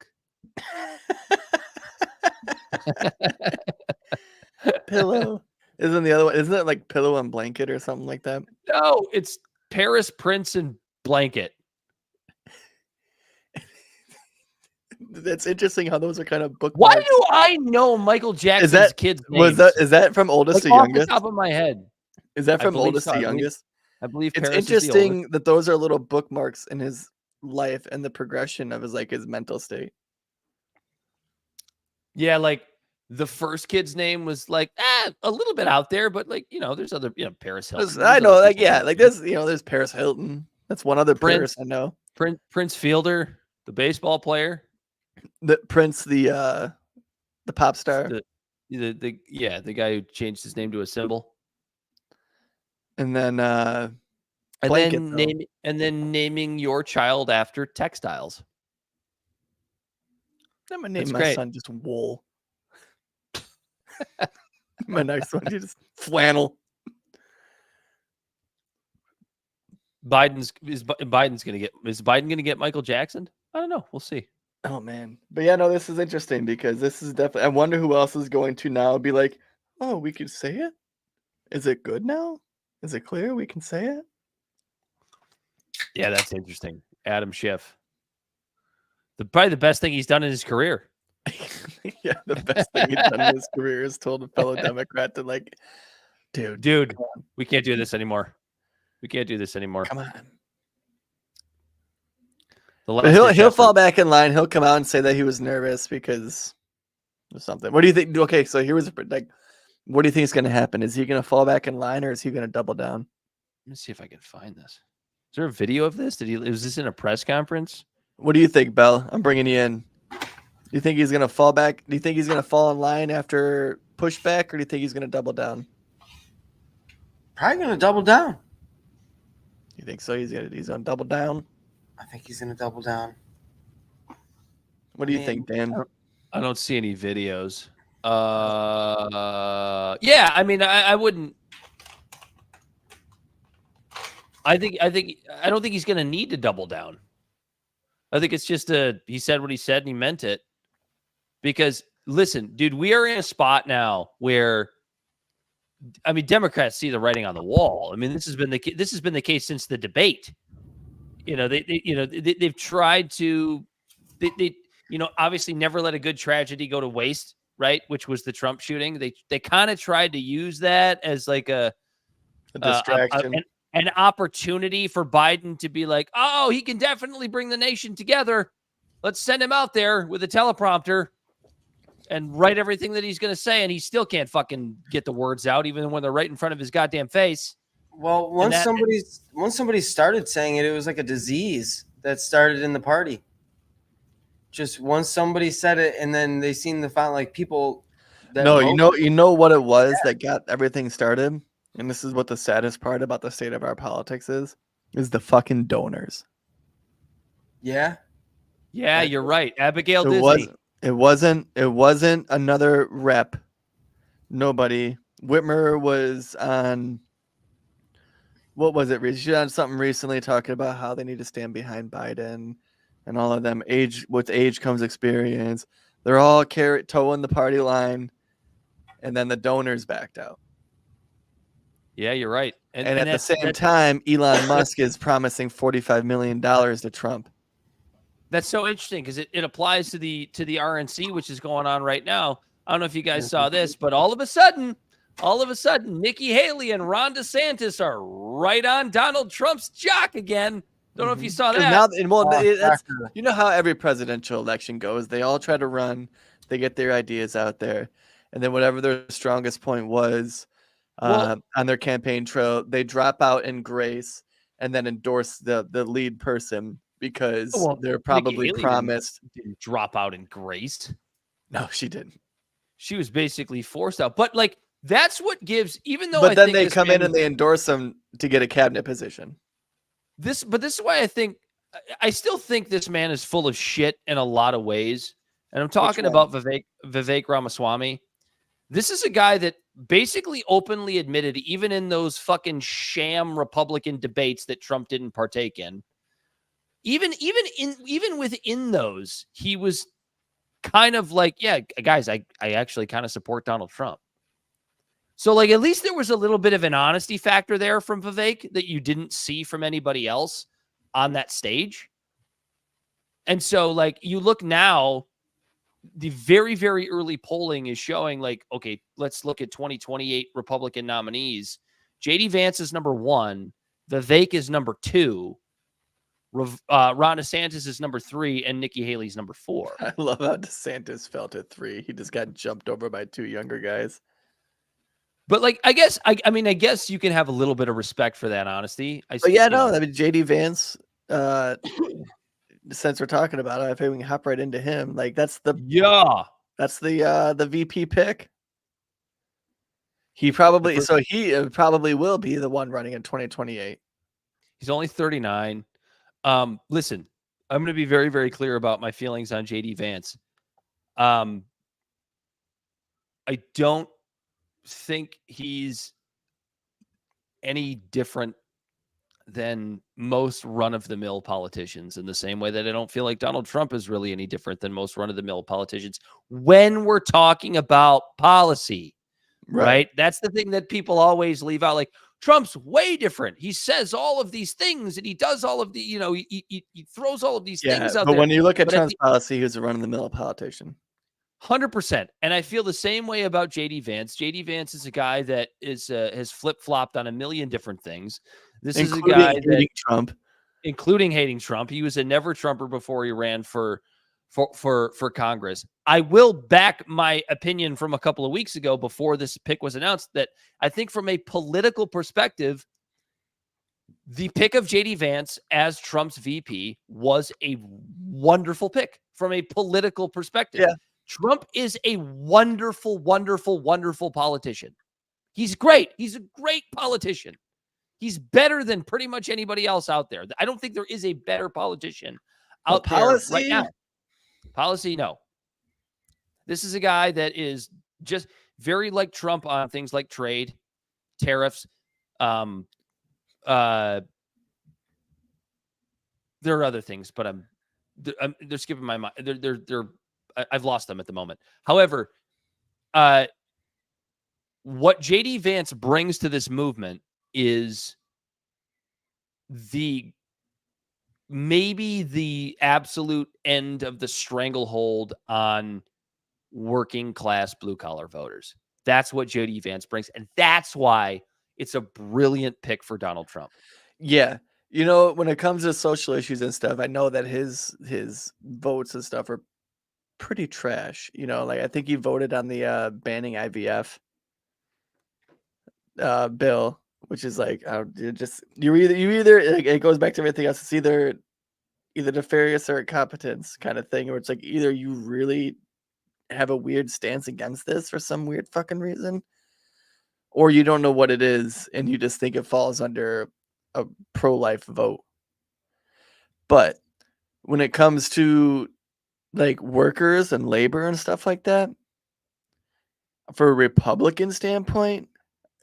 Pillow. Isn't the other one? Isn't it like pillow and blanket or something like that? No, it's Paris, Prince, and blanket. That's interesting how those are kind of bookmarks. Why do I know Michael Jackson's kids' names? Is that from oldest to off youngest? the top of my head. Is that from oldest to youngest? I believe it's Paris interesting that those are little bookmarks in his life and the progression of his mental state. Yeah, like the first kid's name was like a little bit out there, but like there's other Paris Hilton. I know, there's Paris Hilton. That's one other Paris I know. Prince Fielder, the baseball player. The Prince, the pop star. The guy who changed his name to a symbol. And then naming your child after textiles. I'm gonna name my son just Wool. My next one just flannel. Is Biden gonna get Michael Jackson? I don't know. We'll see. Oh man. But yeah, no, this is interesting because this is definitely, I wonder who else is going to now be like, oh, we could say it? Is it good now? Is it clear we can say it? Yeah, that's interesting. Adam Schiff. Probably the best thing he's done in his career. Yeah, the best thing he's done in his career is told a fellow Democrat to dude, we can't do this anymore. Come on. He'll fall back in line. He'll come out and say that he was nervous because of something. What do you think? Okay, so here was what do you think is going to happen? Is he going to fall back in line or is he going to double down? Let me see if I can find this. Is there a video of this? Was this in a press conference? What do you think, Bell? I'm bringing you in. Do you think he's going to fall back? Do you think he's going to fall in line after pushback, or do you think he's going to double down? Probably going to double down. You think so? He's going to double down? I think he's going to double down. What do you think, Dan? I don't see any videos. Yeah, I mean, I wouldn't. I don't think he's going to need to double down. I think it's just he said what he said and he meant it. Because listen, dude, we are in a spot now where, I mean, Democrats see the writing on the wall. I mean, this has been the case since the debate. They've tried to, obviously never let a good tragedy go to waste, right? Which was the Trump shooting. They kind of tried to use that as like a distraction. An opportunity for Biden to be like, oh, he can definitely bring the nation together. Let's send him out there with a teleprompter and write everything that he's going to say. And he still can't fucking get the words out, even when they're right in front of his goddamn face. Well, once somebody started saying it, it was like a disease that started in the party. Just once somebody said it, and then they seen the fact, like people. You know what it was that got everything started? And this is what the saddest part about the state of our politics is the fucking donors. Yeah. Yeah, you're right. Abigail Disney. It wasn't another rep. Nobody. Whitmer was on, what was it? She had something recently talking about how they need to stand behind Biden and all of them. With age comes experience. They're all toeing the party line. And then the donors backed out. Yeah, you're right. And at the same time, Elon Musk is promising $45 million to Trump. That's so interesting because it applies to the RNC, which is going on right now. I don't know if you guys saw this, but all of a sudden, All of a sudden, Nikki Haley and Ron DeSantis are right on Donald Trump's jock again. Don't know if you saw that. Now, that's, you know how every presidential election goes. They all try to run. They get their ideas out there. And then whatever their strongest point was on their campaign trail, they drop out in grace and then endorse the lead person because they're probably promised. Didn't drop out in grace. No, she didn't. She was basically forced out. But like, that's what gives, even though But then they come in and they endorse them to get a cabinet position. This is why I still think this man is full of shit in a lot of ways. And I'm talking about Vivek Ramaswamy. This is a guy that basically openly admitted, even in those fucking sham Republican debates that Trump didn't partake in, even within those, he was kind of like, yeah, guys, I actually kind of support Donald Trump. So like, at least there was a little bit of an honesty factor there from Vivek that you didn't see from anybody else on that stage. And so like, you look now, the very, very early polling is showing like, okay, let's look at 2028 Republican nominees. JD Vance is number 1. Vivek is number 2. Ron DeSantis is number 3, and Nikki Haley's number 4. I love how DeSantis fell to 3. He just got jumped over by 2 younger guys. But like, I guess you can have a little bit of respect for that honesty. I mean, JD Vance, since we're talking about it, I think we can hop right into him. Like that's the VP pick. He probably will be the one running in 2028. He's only 39. Listen, I'm going to be very, very clear about my feelings on JD Vance. I don't think he's any different than most run-of-the-mill politicians, in the same way that I don't feel like Donald Trump is really any different than most run-of-the-mill politicians when we're talking about policy, right? That's the thing that people always leave out. Like, Trump's way different. He says all of these things and he does all of the, he throws all of these things out there. But when you look at Trump's policy, he's a run-of-the-mill politician. 100%. And I feel the same way about JD Vance. JD Vance is a guy that has flip-flopped on a million different things. This is a guy including hating Trump. He was a never Trumper before he ran for Congress. I will back my opinion from a couple of weeks ago before this pick was announced that I think from a political perspective, the pick of JD Vance as Trump's VP was a wonderful pick from a political perspective. Yeah. Trump is a wonderful, wonderful, wonderful politician. He's great. He's a great politician. He's better than pretty much anybody else out there. I don't think there is a better politician out there right now. Policy, no. This is a guy that is just very like Trump on things like trade, tariffs. There are other things, but they're skipping my mind. I've lost them at the moment. However, what JD Vance brings to this movement is maybe the absolute end of the stranglehold on working class blue collar voters. That's what JD Vance brings. And that's why it's a brilliant pick for Donald Trump. Yeah. When it comes to social issues and stuff, I know that his votes and stuff are pretty trash. Like I think he voted on the banning IVF bill, which is like you either like, it goes back to everything else. It's either nefarious or incompetence kind of thing, where it's like either you really have a weird stance against this for some weird fucking reason, or you don't know what it is and you just think it falls under a pro-life vote. But when it comes to like workers and labor and stuff like that, for a Republican standpoint,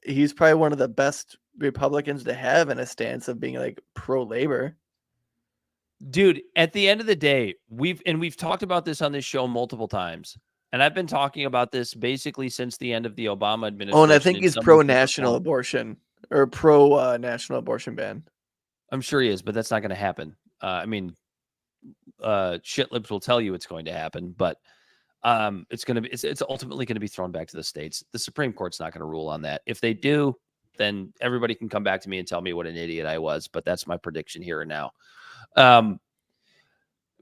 he's probably one of the best Republicans to have in a stance of being like pro-labor. Dude, at the end of the day, we've talked about this on this show multiple times. And I've been talking about this basically since the end of the Obama administration. Oh, and I think he's pro-national abortion or pro-national abortion ban. I'm sure he is, but that's not going to happen. Shit libs will tell you it's going to happen. But It's ultimately going to be thrown back to the states. The Supreme Court's not going to rule on that. If they do, then everybody can come back to me and tell me what an idiot I was. But that's my prediction here and now.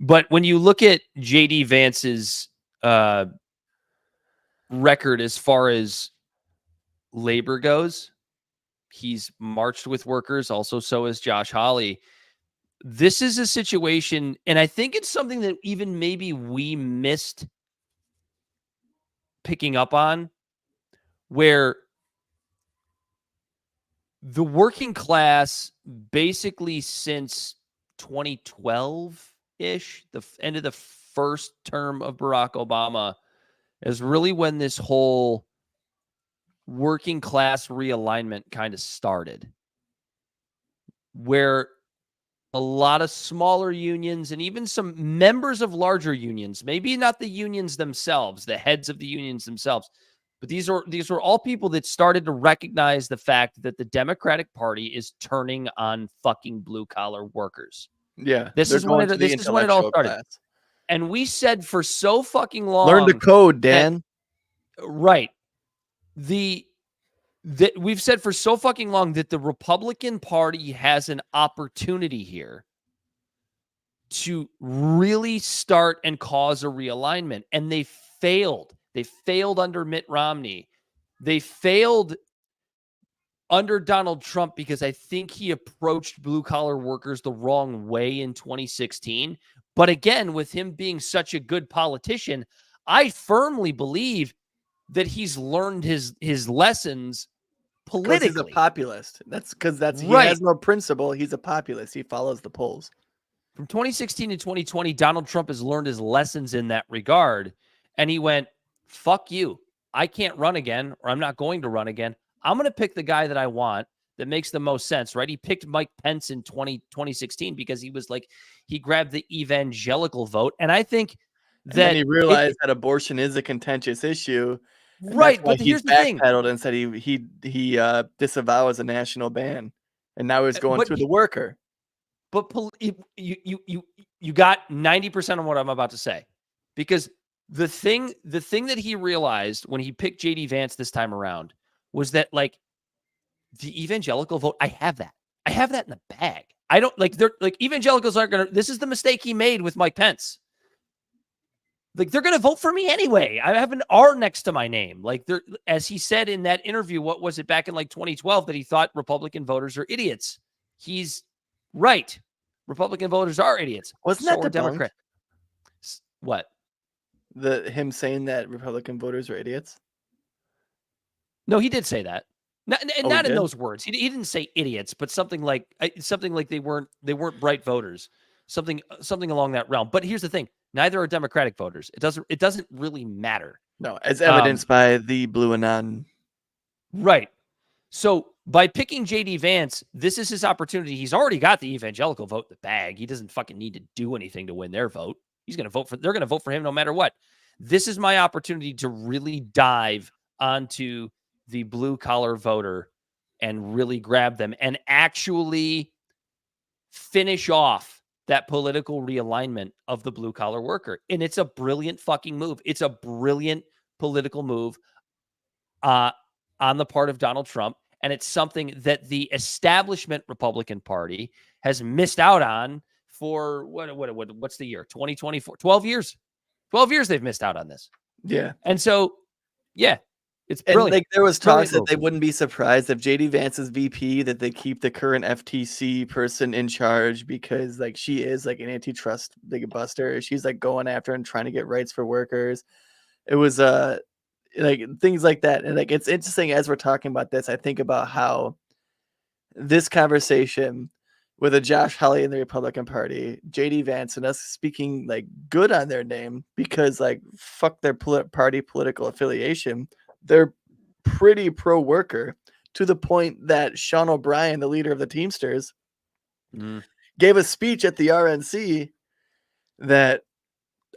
But when you look at JD Vance's record as far as labor goes, he's marched with workers. Also, so has Josh Hawley. This is a situation, and I think it's something that even maybe we missed picking up on, where the working class basically since 2012-ish, the end of the first term of Barack Obama, is really when this whole working class realignment kind of started, where a lot of smaller unions and even some members of larger unions, maybe not the unions themselves, the heads of the unions themselves, but these were all people that started to recognize the fact that the Democratic Party is turning on fucking blue collar workers. Yeah. This is when it all started. Class. And we said for so fucking long, learn the code, Dan. Right. We've said for so fucking long that the Republican Party has an opportunity here to really start and cause a realignment. And they failed. They failed under Mitt Romney. They failed under Donald Trump because I think he approached blue-collar workers the wrong way in 2016. But again, with him being such a good politician, I firmly believe that he's learned his lessons politically. He's a populist. He right. has no principle. He's a populist. He follows the polls. From 2016 to 2020, Donald Trump has learned his lessons in that regard. And he went, fuck you. I can't run again, or I'm not going to run again. I'm going to pick the guy that I want that makes the most sense, right? He picked Mike Pence in 2016 because he was like, he grabbed the evangelical vote. And I think that he realized that abortion is a contentious issue. Right. But here's the thing. Backpedaled and said he disavows a national ban. And now he's going through the worker. But you got 90% of what I'm about to say, because the thing that he realized when he picked JD Vance this time around was that, like, the evangelical vote, I have that in the bag. I don't they're like, evangelicals aren't going to, this is the mistake he made with Mike Pence. Like, they're going to vote for me anyway. I have an R next to my name. Like, as he said in that interview, what was it, back in like 2012, that he thought Republican voters are idiots. He's right. Republican voters are idiots. Wasn't that the Democrat? What? Him saying that Republican voters are idiots? No, he did say that. Not in those words. He didn't say idiots, but something like they weren't bright voters. Something along that realm. But here's the thing: neither are Democratic voters. It doesn't really matter. No, as evidenced by the blue anon. Right. So by picking JD Vance, this is his opportunity. He's already got the evangelical vote in the bag. He doesn't fucking need to do anything to win their vote. They're going to vote for him no matter what. This is my opportunity to really dive onto the blue collar voter and really grab them and actually finish off that political realignment of the blue collar worker. And it's a brilliant fucking move. It's a brilliant political move on the part of Donald Trump. And it's something that the establishment Republican Party has missed out on for what's the year? 2024, 12 years. 12 years they've missed out on this. Yeah. And so, yeah, it's brilliant. And like, there was talks that they wouldn't be surprised if JD Vance is VP, that they keep the current FTC person in charge, because like, she is like an antitrust big buster. She's like going after and trying to get rights for workers. It was like things like that. And like, it's interesting as we're talking about this, I think about how this conversation with a Josh Hawley in the Republican Party, JD Vance, and us speaking like good on their name, because like, fuck their party political affiliation. They're pretty pro-worker, to the point that Sean O'Brien, the leader of the Teamsters, gave a speech at the RNC that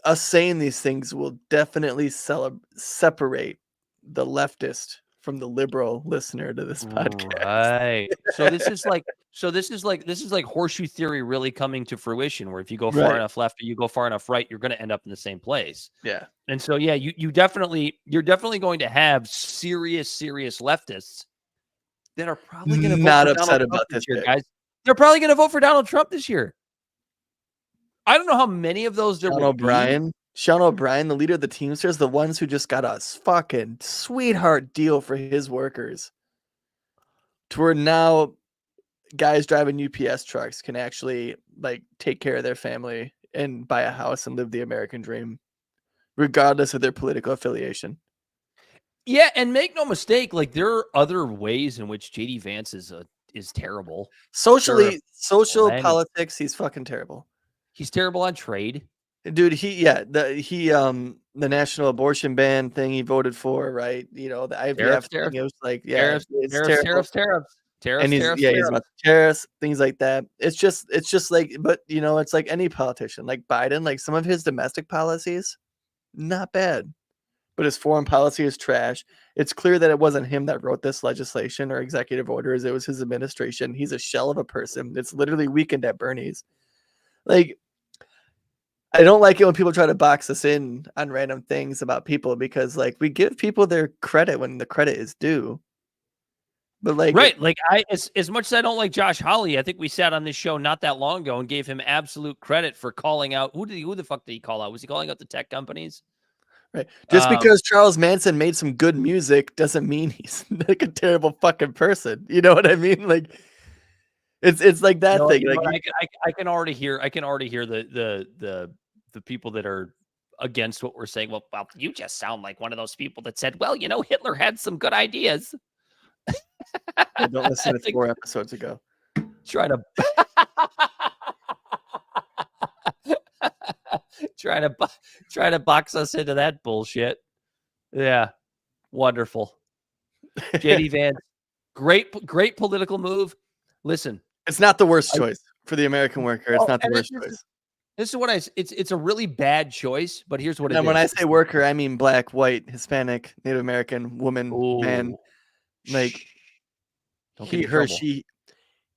us saying these things will definitely separate the leftist from the liberal listener to this podcast. Right. So this is like, So this is like horseshoe theory really coming to fruition, where if you go far enough left or you go far enough right, you're going to end up in the same place. Yeah. And so, yeah, you're definitely going to have serious leftists that are probably going to not upset about this year, guys. They're probably going to vote for Donald Trump this year. I don't know how many of those there will be. Sean O'Brien, the leader of the Teamsters, the ones who just got a fucking sweetheart deal for his workers, to where now guys driving UPS trucks can actually like take care of their family and buy a house and live the American dream, regardless of their political affiliation. Yeah, and make no mistake, like there are other ways in which JD Vance is terrible. Social politics, he's fucking terrible. He's terrible on trade. Dude, the national abortion ban thing he voted for, right? You know, the IVF thing, it was like, yeah, tariffs, and he's about tariffs, things like that. It's just like, but you know, it's like any politician, like Biden, like some of his domestic policies, not bad, but his foreign policy is trash. It's clear that it wasn't him that wrote this legislation or executive orders. It was his administration. He's a shell of a person. It's literally Weekend at Bernie's. Like, I don't like it when people try to box us in on random things about people, because like we give people their credit when the credit is due. But like, right, like as much as I don't like Josh Hawley, I think we sat on this show not that long ago and gave him absolute credit for calling out who the fuck did he call out? Was he calling out the tech companies? Right. Just because Charles Manson made some good music doesn't mean he's like a terrible fucking person. You know what I mean? Like it's like that thing. Like I can already hear the people that are against what we're saying. Well, you just sound like one of those people that said, well, you know, Hitler had some good ideas. I don't listen to 4 episodes ago. Try to box us into that bullshit. Yeah, wonderful. JD Vance, great political move. Listen, it's not the worst choice for the American worker. It's not the worst choice. This is what it's a really bad choice, but here's what it is. And when I say worker, I mean black, white, Hispanic, Native American, woman, man. Like he, her, she,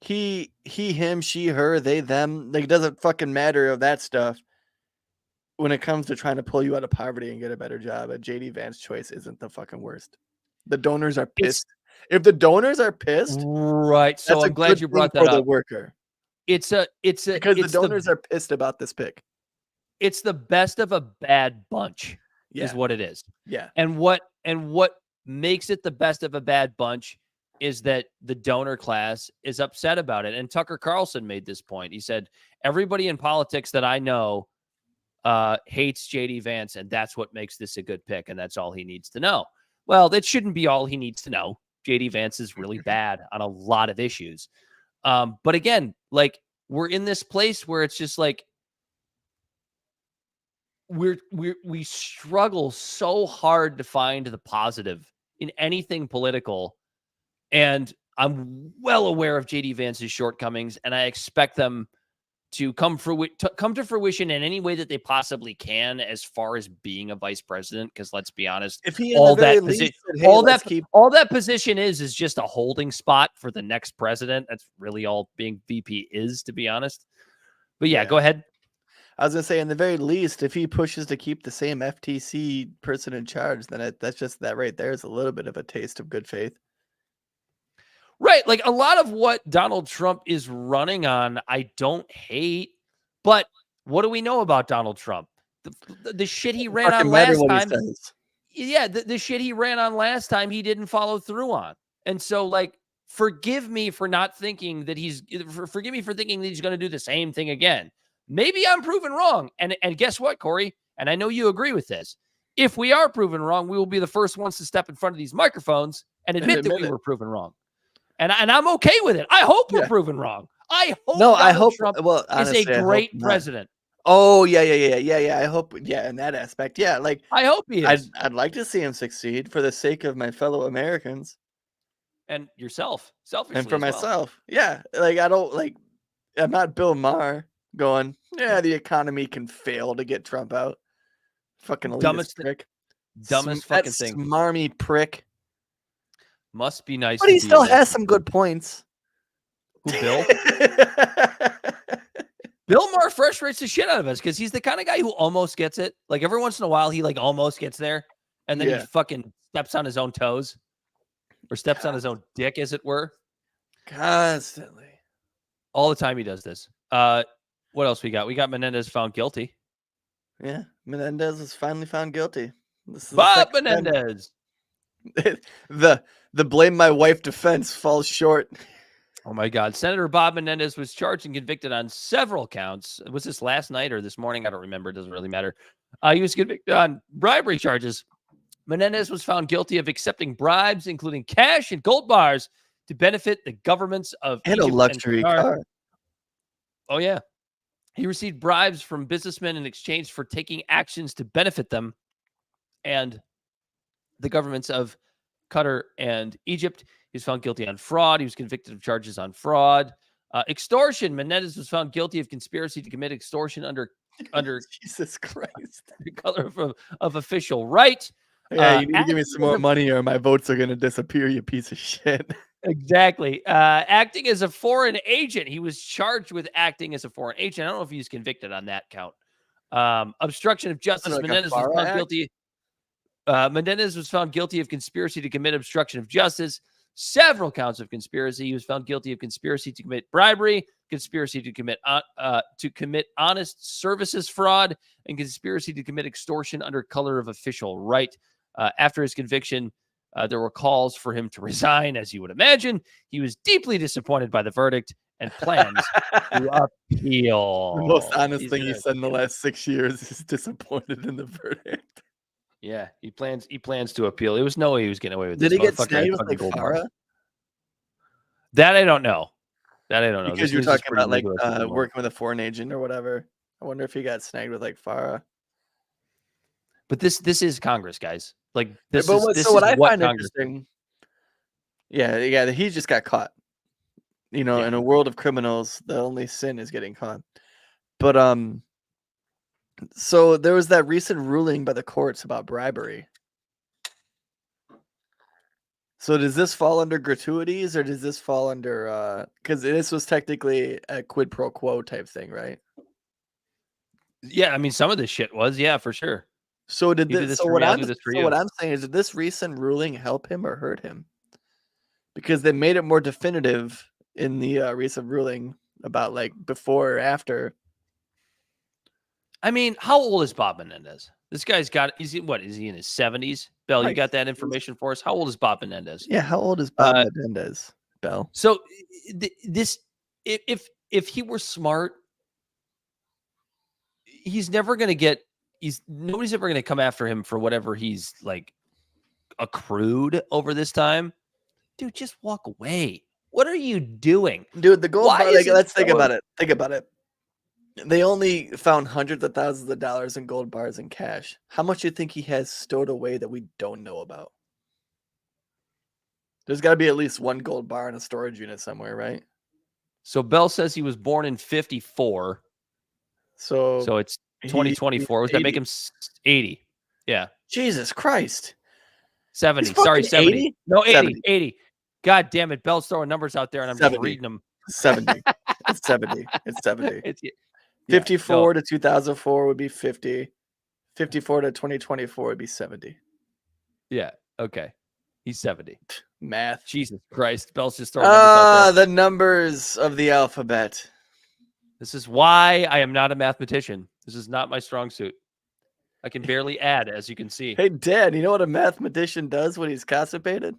he, him, she, her, they, them. Like it doesn't fucking matter of that stuff. When it comes to trying to pull you out of poverty and get a better job, a JD Vance choice isn't the fucking worst. The donors are pissed. If the donors are pissed, right? So I'm glad you brought that up. The worker. It's because the donors are pissed about this pick. It's the best of a bad bunch, is what it is. Yeah. And what makes it the best of a bad bunch is that the donor class is upset about it. And Tucker Carlson made this point. He said, everybody in politics that I know hates JD Vance, and that's what makes this a good pick, and that's all he needs to know. Well, that shouldn't be all he needs to know. JD Vance is really bad on a lot of issues. But again, like we're in this place where it's just like we struggle so hard to find the positive in anything political. And I'm well aware of JD Vance's shortcomings, and I expect them to come to fruition in any way that they possibly can as far as being a vice president. Because let's be honest, if he all that position is just a holding spot for the next president. That's really all being VP is, to be honest. But yeah, go ahead. I was gonna say, in the very least, if he pushes to keep the same FTC person in charge, then that's just that right there is a little bit of a taste of good faith. Right. Like a lot of what Donald Trump is running on, I don't hate. But what do we know about Donald Trump? The shit he ran on last time. Yeah, the shit he ran on last time, he didn't follow through on. And so, like, forgive me for thinking that he's going to do the same thing again. Maybe I'm proven wrong. And guess what, Corey? And I know you agree with this. If we are proven wrong, we will be the first ones to step in front of these microphones and admit that we were proven wrong. And I'm okay with it. I hope we're proven wrong. I hope Trump is a great president. Oh, yeah. I hope, in that aspect. Yeah, like I hope he is. I'd like to see him succeed for the sake of my fellow Americans. And yourself, selfishly. And for as myself. Well. Yeah. Like I'm not Bill Maher going, the economy can fail to get Trump out. Fucking dumbest prick. Dumbest fucking thing. Smarmy prick. Must be nice. But he still has some good points. Who, Bill? Bill Maher frustrates the shit out of us because he's the kind of guy who almost gets it. Like every once in a while, he like almost gets there, and then he fucking steps on his own toes, or steps on his own dick, as it were. Constantly. All the time he does this. What else we got? We got Menendez found guilty. Yeah, Menendez was finally found guilty. Bob Menendez. the blame my wife defense falls short. Oh my God. Senator Bob Menendez was charged and convicted on several counts. Was this last night or this morning? I don't remember. It doesn't really matter. He was convicted on bribery charges. Menendez was found guilty of accepting bribes, including cash and gold bars, to benefit the governments of and Egypt a luxury car. Oh, yeah. He received bribes from businessmen in exchange for taking actions to benefit them and the governments of Qatar and Egypt. He was found guilty on fraud. He was convicted of charges on fraud. Extortion. Menendez was found guilty of conspiracy to commit extortion under Jesus Christ, the color of official right. Yeah, you need to give me some more money or my votes are going to disappear, you piece of shit. Exactly. Acting as a foreign agent. He was charged with acting as a foreign agent. I don't know if he was convicted on that count. Obstruction of justice. Like Menendez was found guilty. Menendez was found guilty of conspiracy to commit obstruction of justice. Several counts of conspiracy. He was found guilty of conspiracy to commit bribery, conspiracy to commit honest services fraud, and conspiracy to commit extortion under color of official right. After his conviction, there were calls for him to resign, as you would imagine. He was deeply disappointed by the verdict and plans to appeal. The most honest thing he said in the last 6 years is disappointed in the verdict. Yeah, he plans to appeal. There was no way he was getting away with this. Did he get snagged with like Farah? That I don't know. Because you're talking about like working with a foreign agent or whatever. I wonder if he got snagged with like Farah. But this is Congress, guys. Like this but is what I find Congress interesting. Yeah, he just got caught. You know, in a world of criminals, the only sin is getting caught. But so there was that recent ruling by the courts about bribery. So does this fall under gratuities or does this fall under because this was technically a quid pro quo type thing, right? Yeah, I mean some of this shit was, for sure. So did this? So what I'm saying is, did this recent ruling help him or hurt him? Because they made it more definitive in the recent ruling about like before or after. I mean, how old is Bob Menendez? This guy's got. Is he in his 70s? Bell, you got that information for us? How old is Bob Menendez? Yeah, how old is Bob Menendez? Bell. So if he were smart, he's never going to get. Nobody's ever going to come after him for whatever he's like accrued over this time. Dude, just walk away. What are you doing? Dude, the gold bar, let's think about it. Think about it. They only found hundreds of thousands of dollars in gold bars and cash. How much do you think he has stowed away that we don't know about? There's got to be at least one gold bar in a storage unit somewhere, right? So Bell says he was born in 54. So it's 2024. Does that make him 80? Yeah. Jesus Christ. 70. Sorry, 70. 80? No, 80. 70. 80. God damn it. Bell's throwing numbers out there and I'm 70. just reading them. 70. It's 70. It's 70. 54 to 2004 would be 50. 54 to 2024 would be 70. Yeah. Okay. He's 70. Math. Jesus Christ. Bell's just throwing numbers out there. The numbers of the alphabet. This is why I am not a mathematician. This is not my strong suit. I can barely add, as you can see. Hey, Dad, you know what a mathematician does when he's constipated?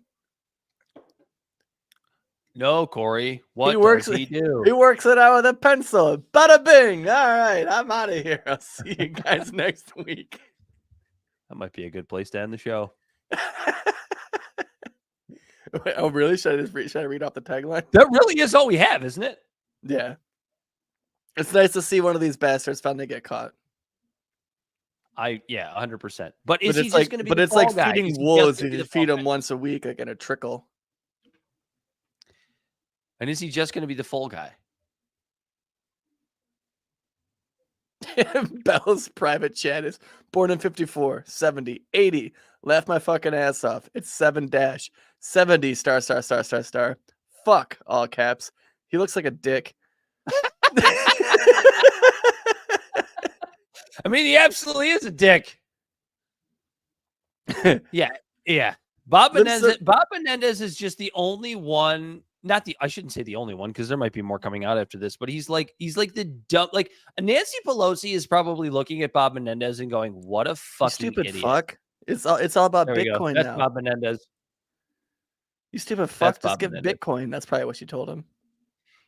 No, Corey. What does he do? He works it out with a pencil. Bada bing. All right, I'm out of here. I'll see you guys next week. That might be a good place to end the show. Wait, oh, really? Should I read off the tagline? That really is all we have, isn't it? Yeah. It's nice to see one of these bastards finally get caught. 100%. But is he just going to be? But it's like feeding wolves. You feed them once a week, like in a trickle. And is he just going to be the full guy? Bell's private chat is born in 54, 70, 80. Laugh my fucking ass off. It's 7-70 ****. Fuck, all caps. He looks like a dick. I mean, he absolutely is a dick. Yeah. Bob Menendez is just the only one. I shouldn't say the only one because there might be more coming out after this. But he's like the dumb. Like Nancy Pelosi is probably looking at Bob Menendez and going, "What a fucking stupid idiot!" Fuck. It's all about There we go. Bitcoin That's now. Bob Menendez. You stupid fuck. That's Just Bob give Menendez. Bitcoin. That's probably what you told him.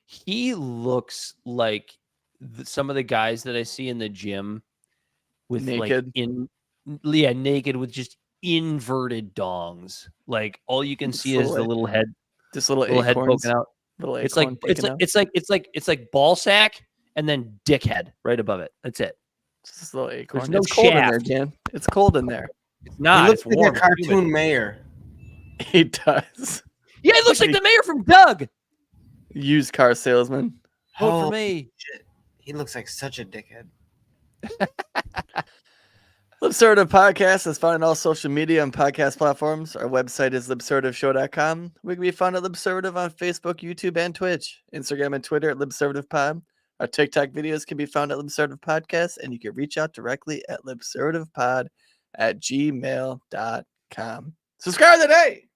He looks like some of the guys that I see in the gym with naked, naked with just inverted dongs. Like all you can see is the little head, just little head poking out. It's like ball sack and then dickhead right above it. That's it. Just this little acorn. There's no it's cold shaft. in there, Dan. It's cold in there. It's not. He looks it's like warm. a cartoon mayor. He does. Yeah, he looks like the mayor from Doug. Used car salesman. Vote for me. Shit. He looks like such a dickhead. Libservative Podcast is found on all social media and podcast platforms. Our website is libservativeshow.com. We can be found at Libservative on Facebook, YouTube, and Twitch. Instagram and Twitter at LibservativePod. Our TikTok videos can be found at Libservative Podcast, and you can reach out directly at libservativepod@gmail.com. Subscribe today!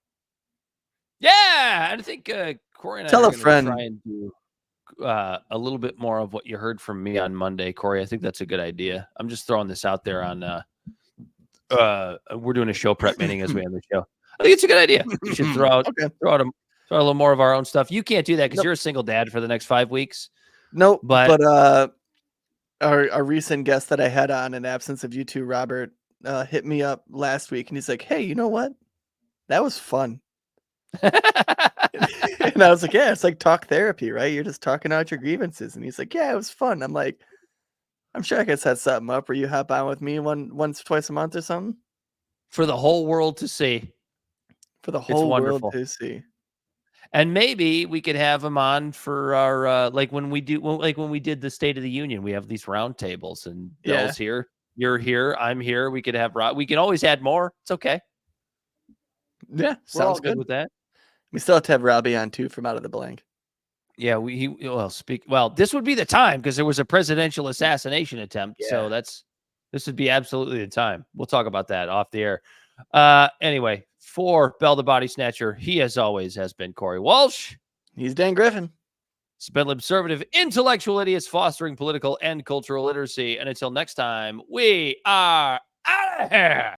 Yeah, I think Corey and I Tell are a going to friend. try and do a little bit more of what you heard from me on Monday, Corey. I think that's a good idea. I'm just throwing this out there on we're doing a show prep meeting as we end the show. I think it's a good idea. We should throw out a little more of our own stuff. You can't do that because you're a single dad for the next 5 weeks. Nope. But our recent guest that I had on in absence of you two, Robert, hit me up last week and he's like, "Hey, you know what? That was fun." And I was like, "Yeah, it's like talk therapy, right? You're just talking out your grievances." And he's like, "Yeah, it was fun." I'm like, "I'm sure I could set something up where you hop on with me once, twice a month or something for the whole world to see." For the whole world to see. And maybe we could have him on for our like when we did the State of the Union. We have these roundtables, and Bill's here, you're here, I'm here. We could have we can always add more. It's okay. Yeah, sounds good with that. We still have to have Robbie on too from Out of the Blank. Yeah, this would be the time because there was a presidential assassination attempt. Yeah. So this would be absolutely the time. We'll talk about that off the air. Anyway, for Bell the Body Snatcher, he as always has been Corey Walsh. He's Dan Griffin. It's been Libservative, intellectual idiots fostering political and cultural literacy. And until next time, we are out of here.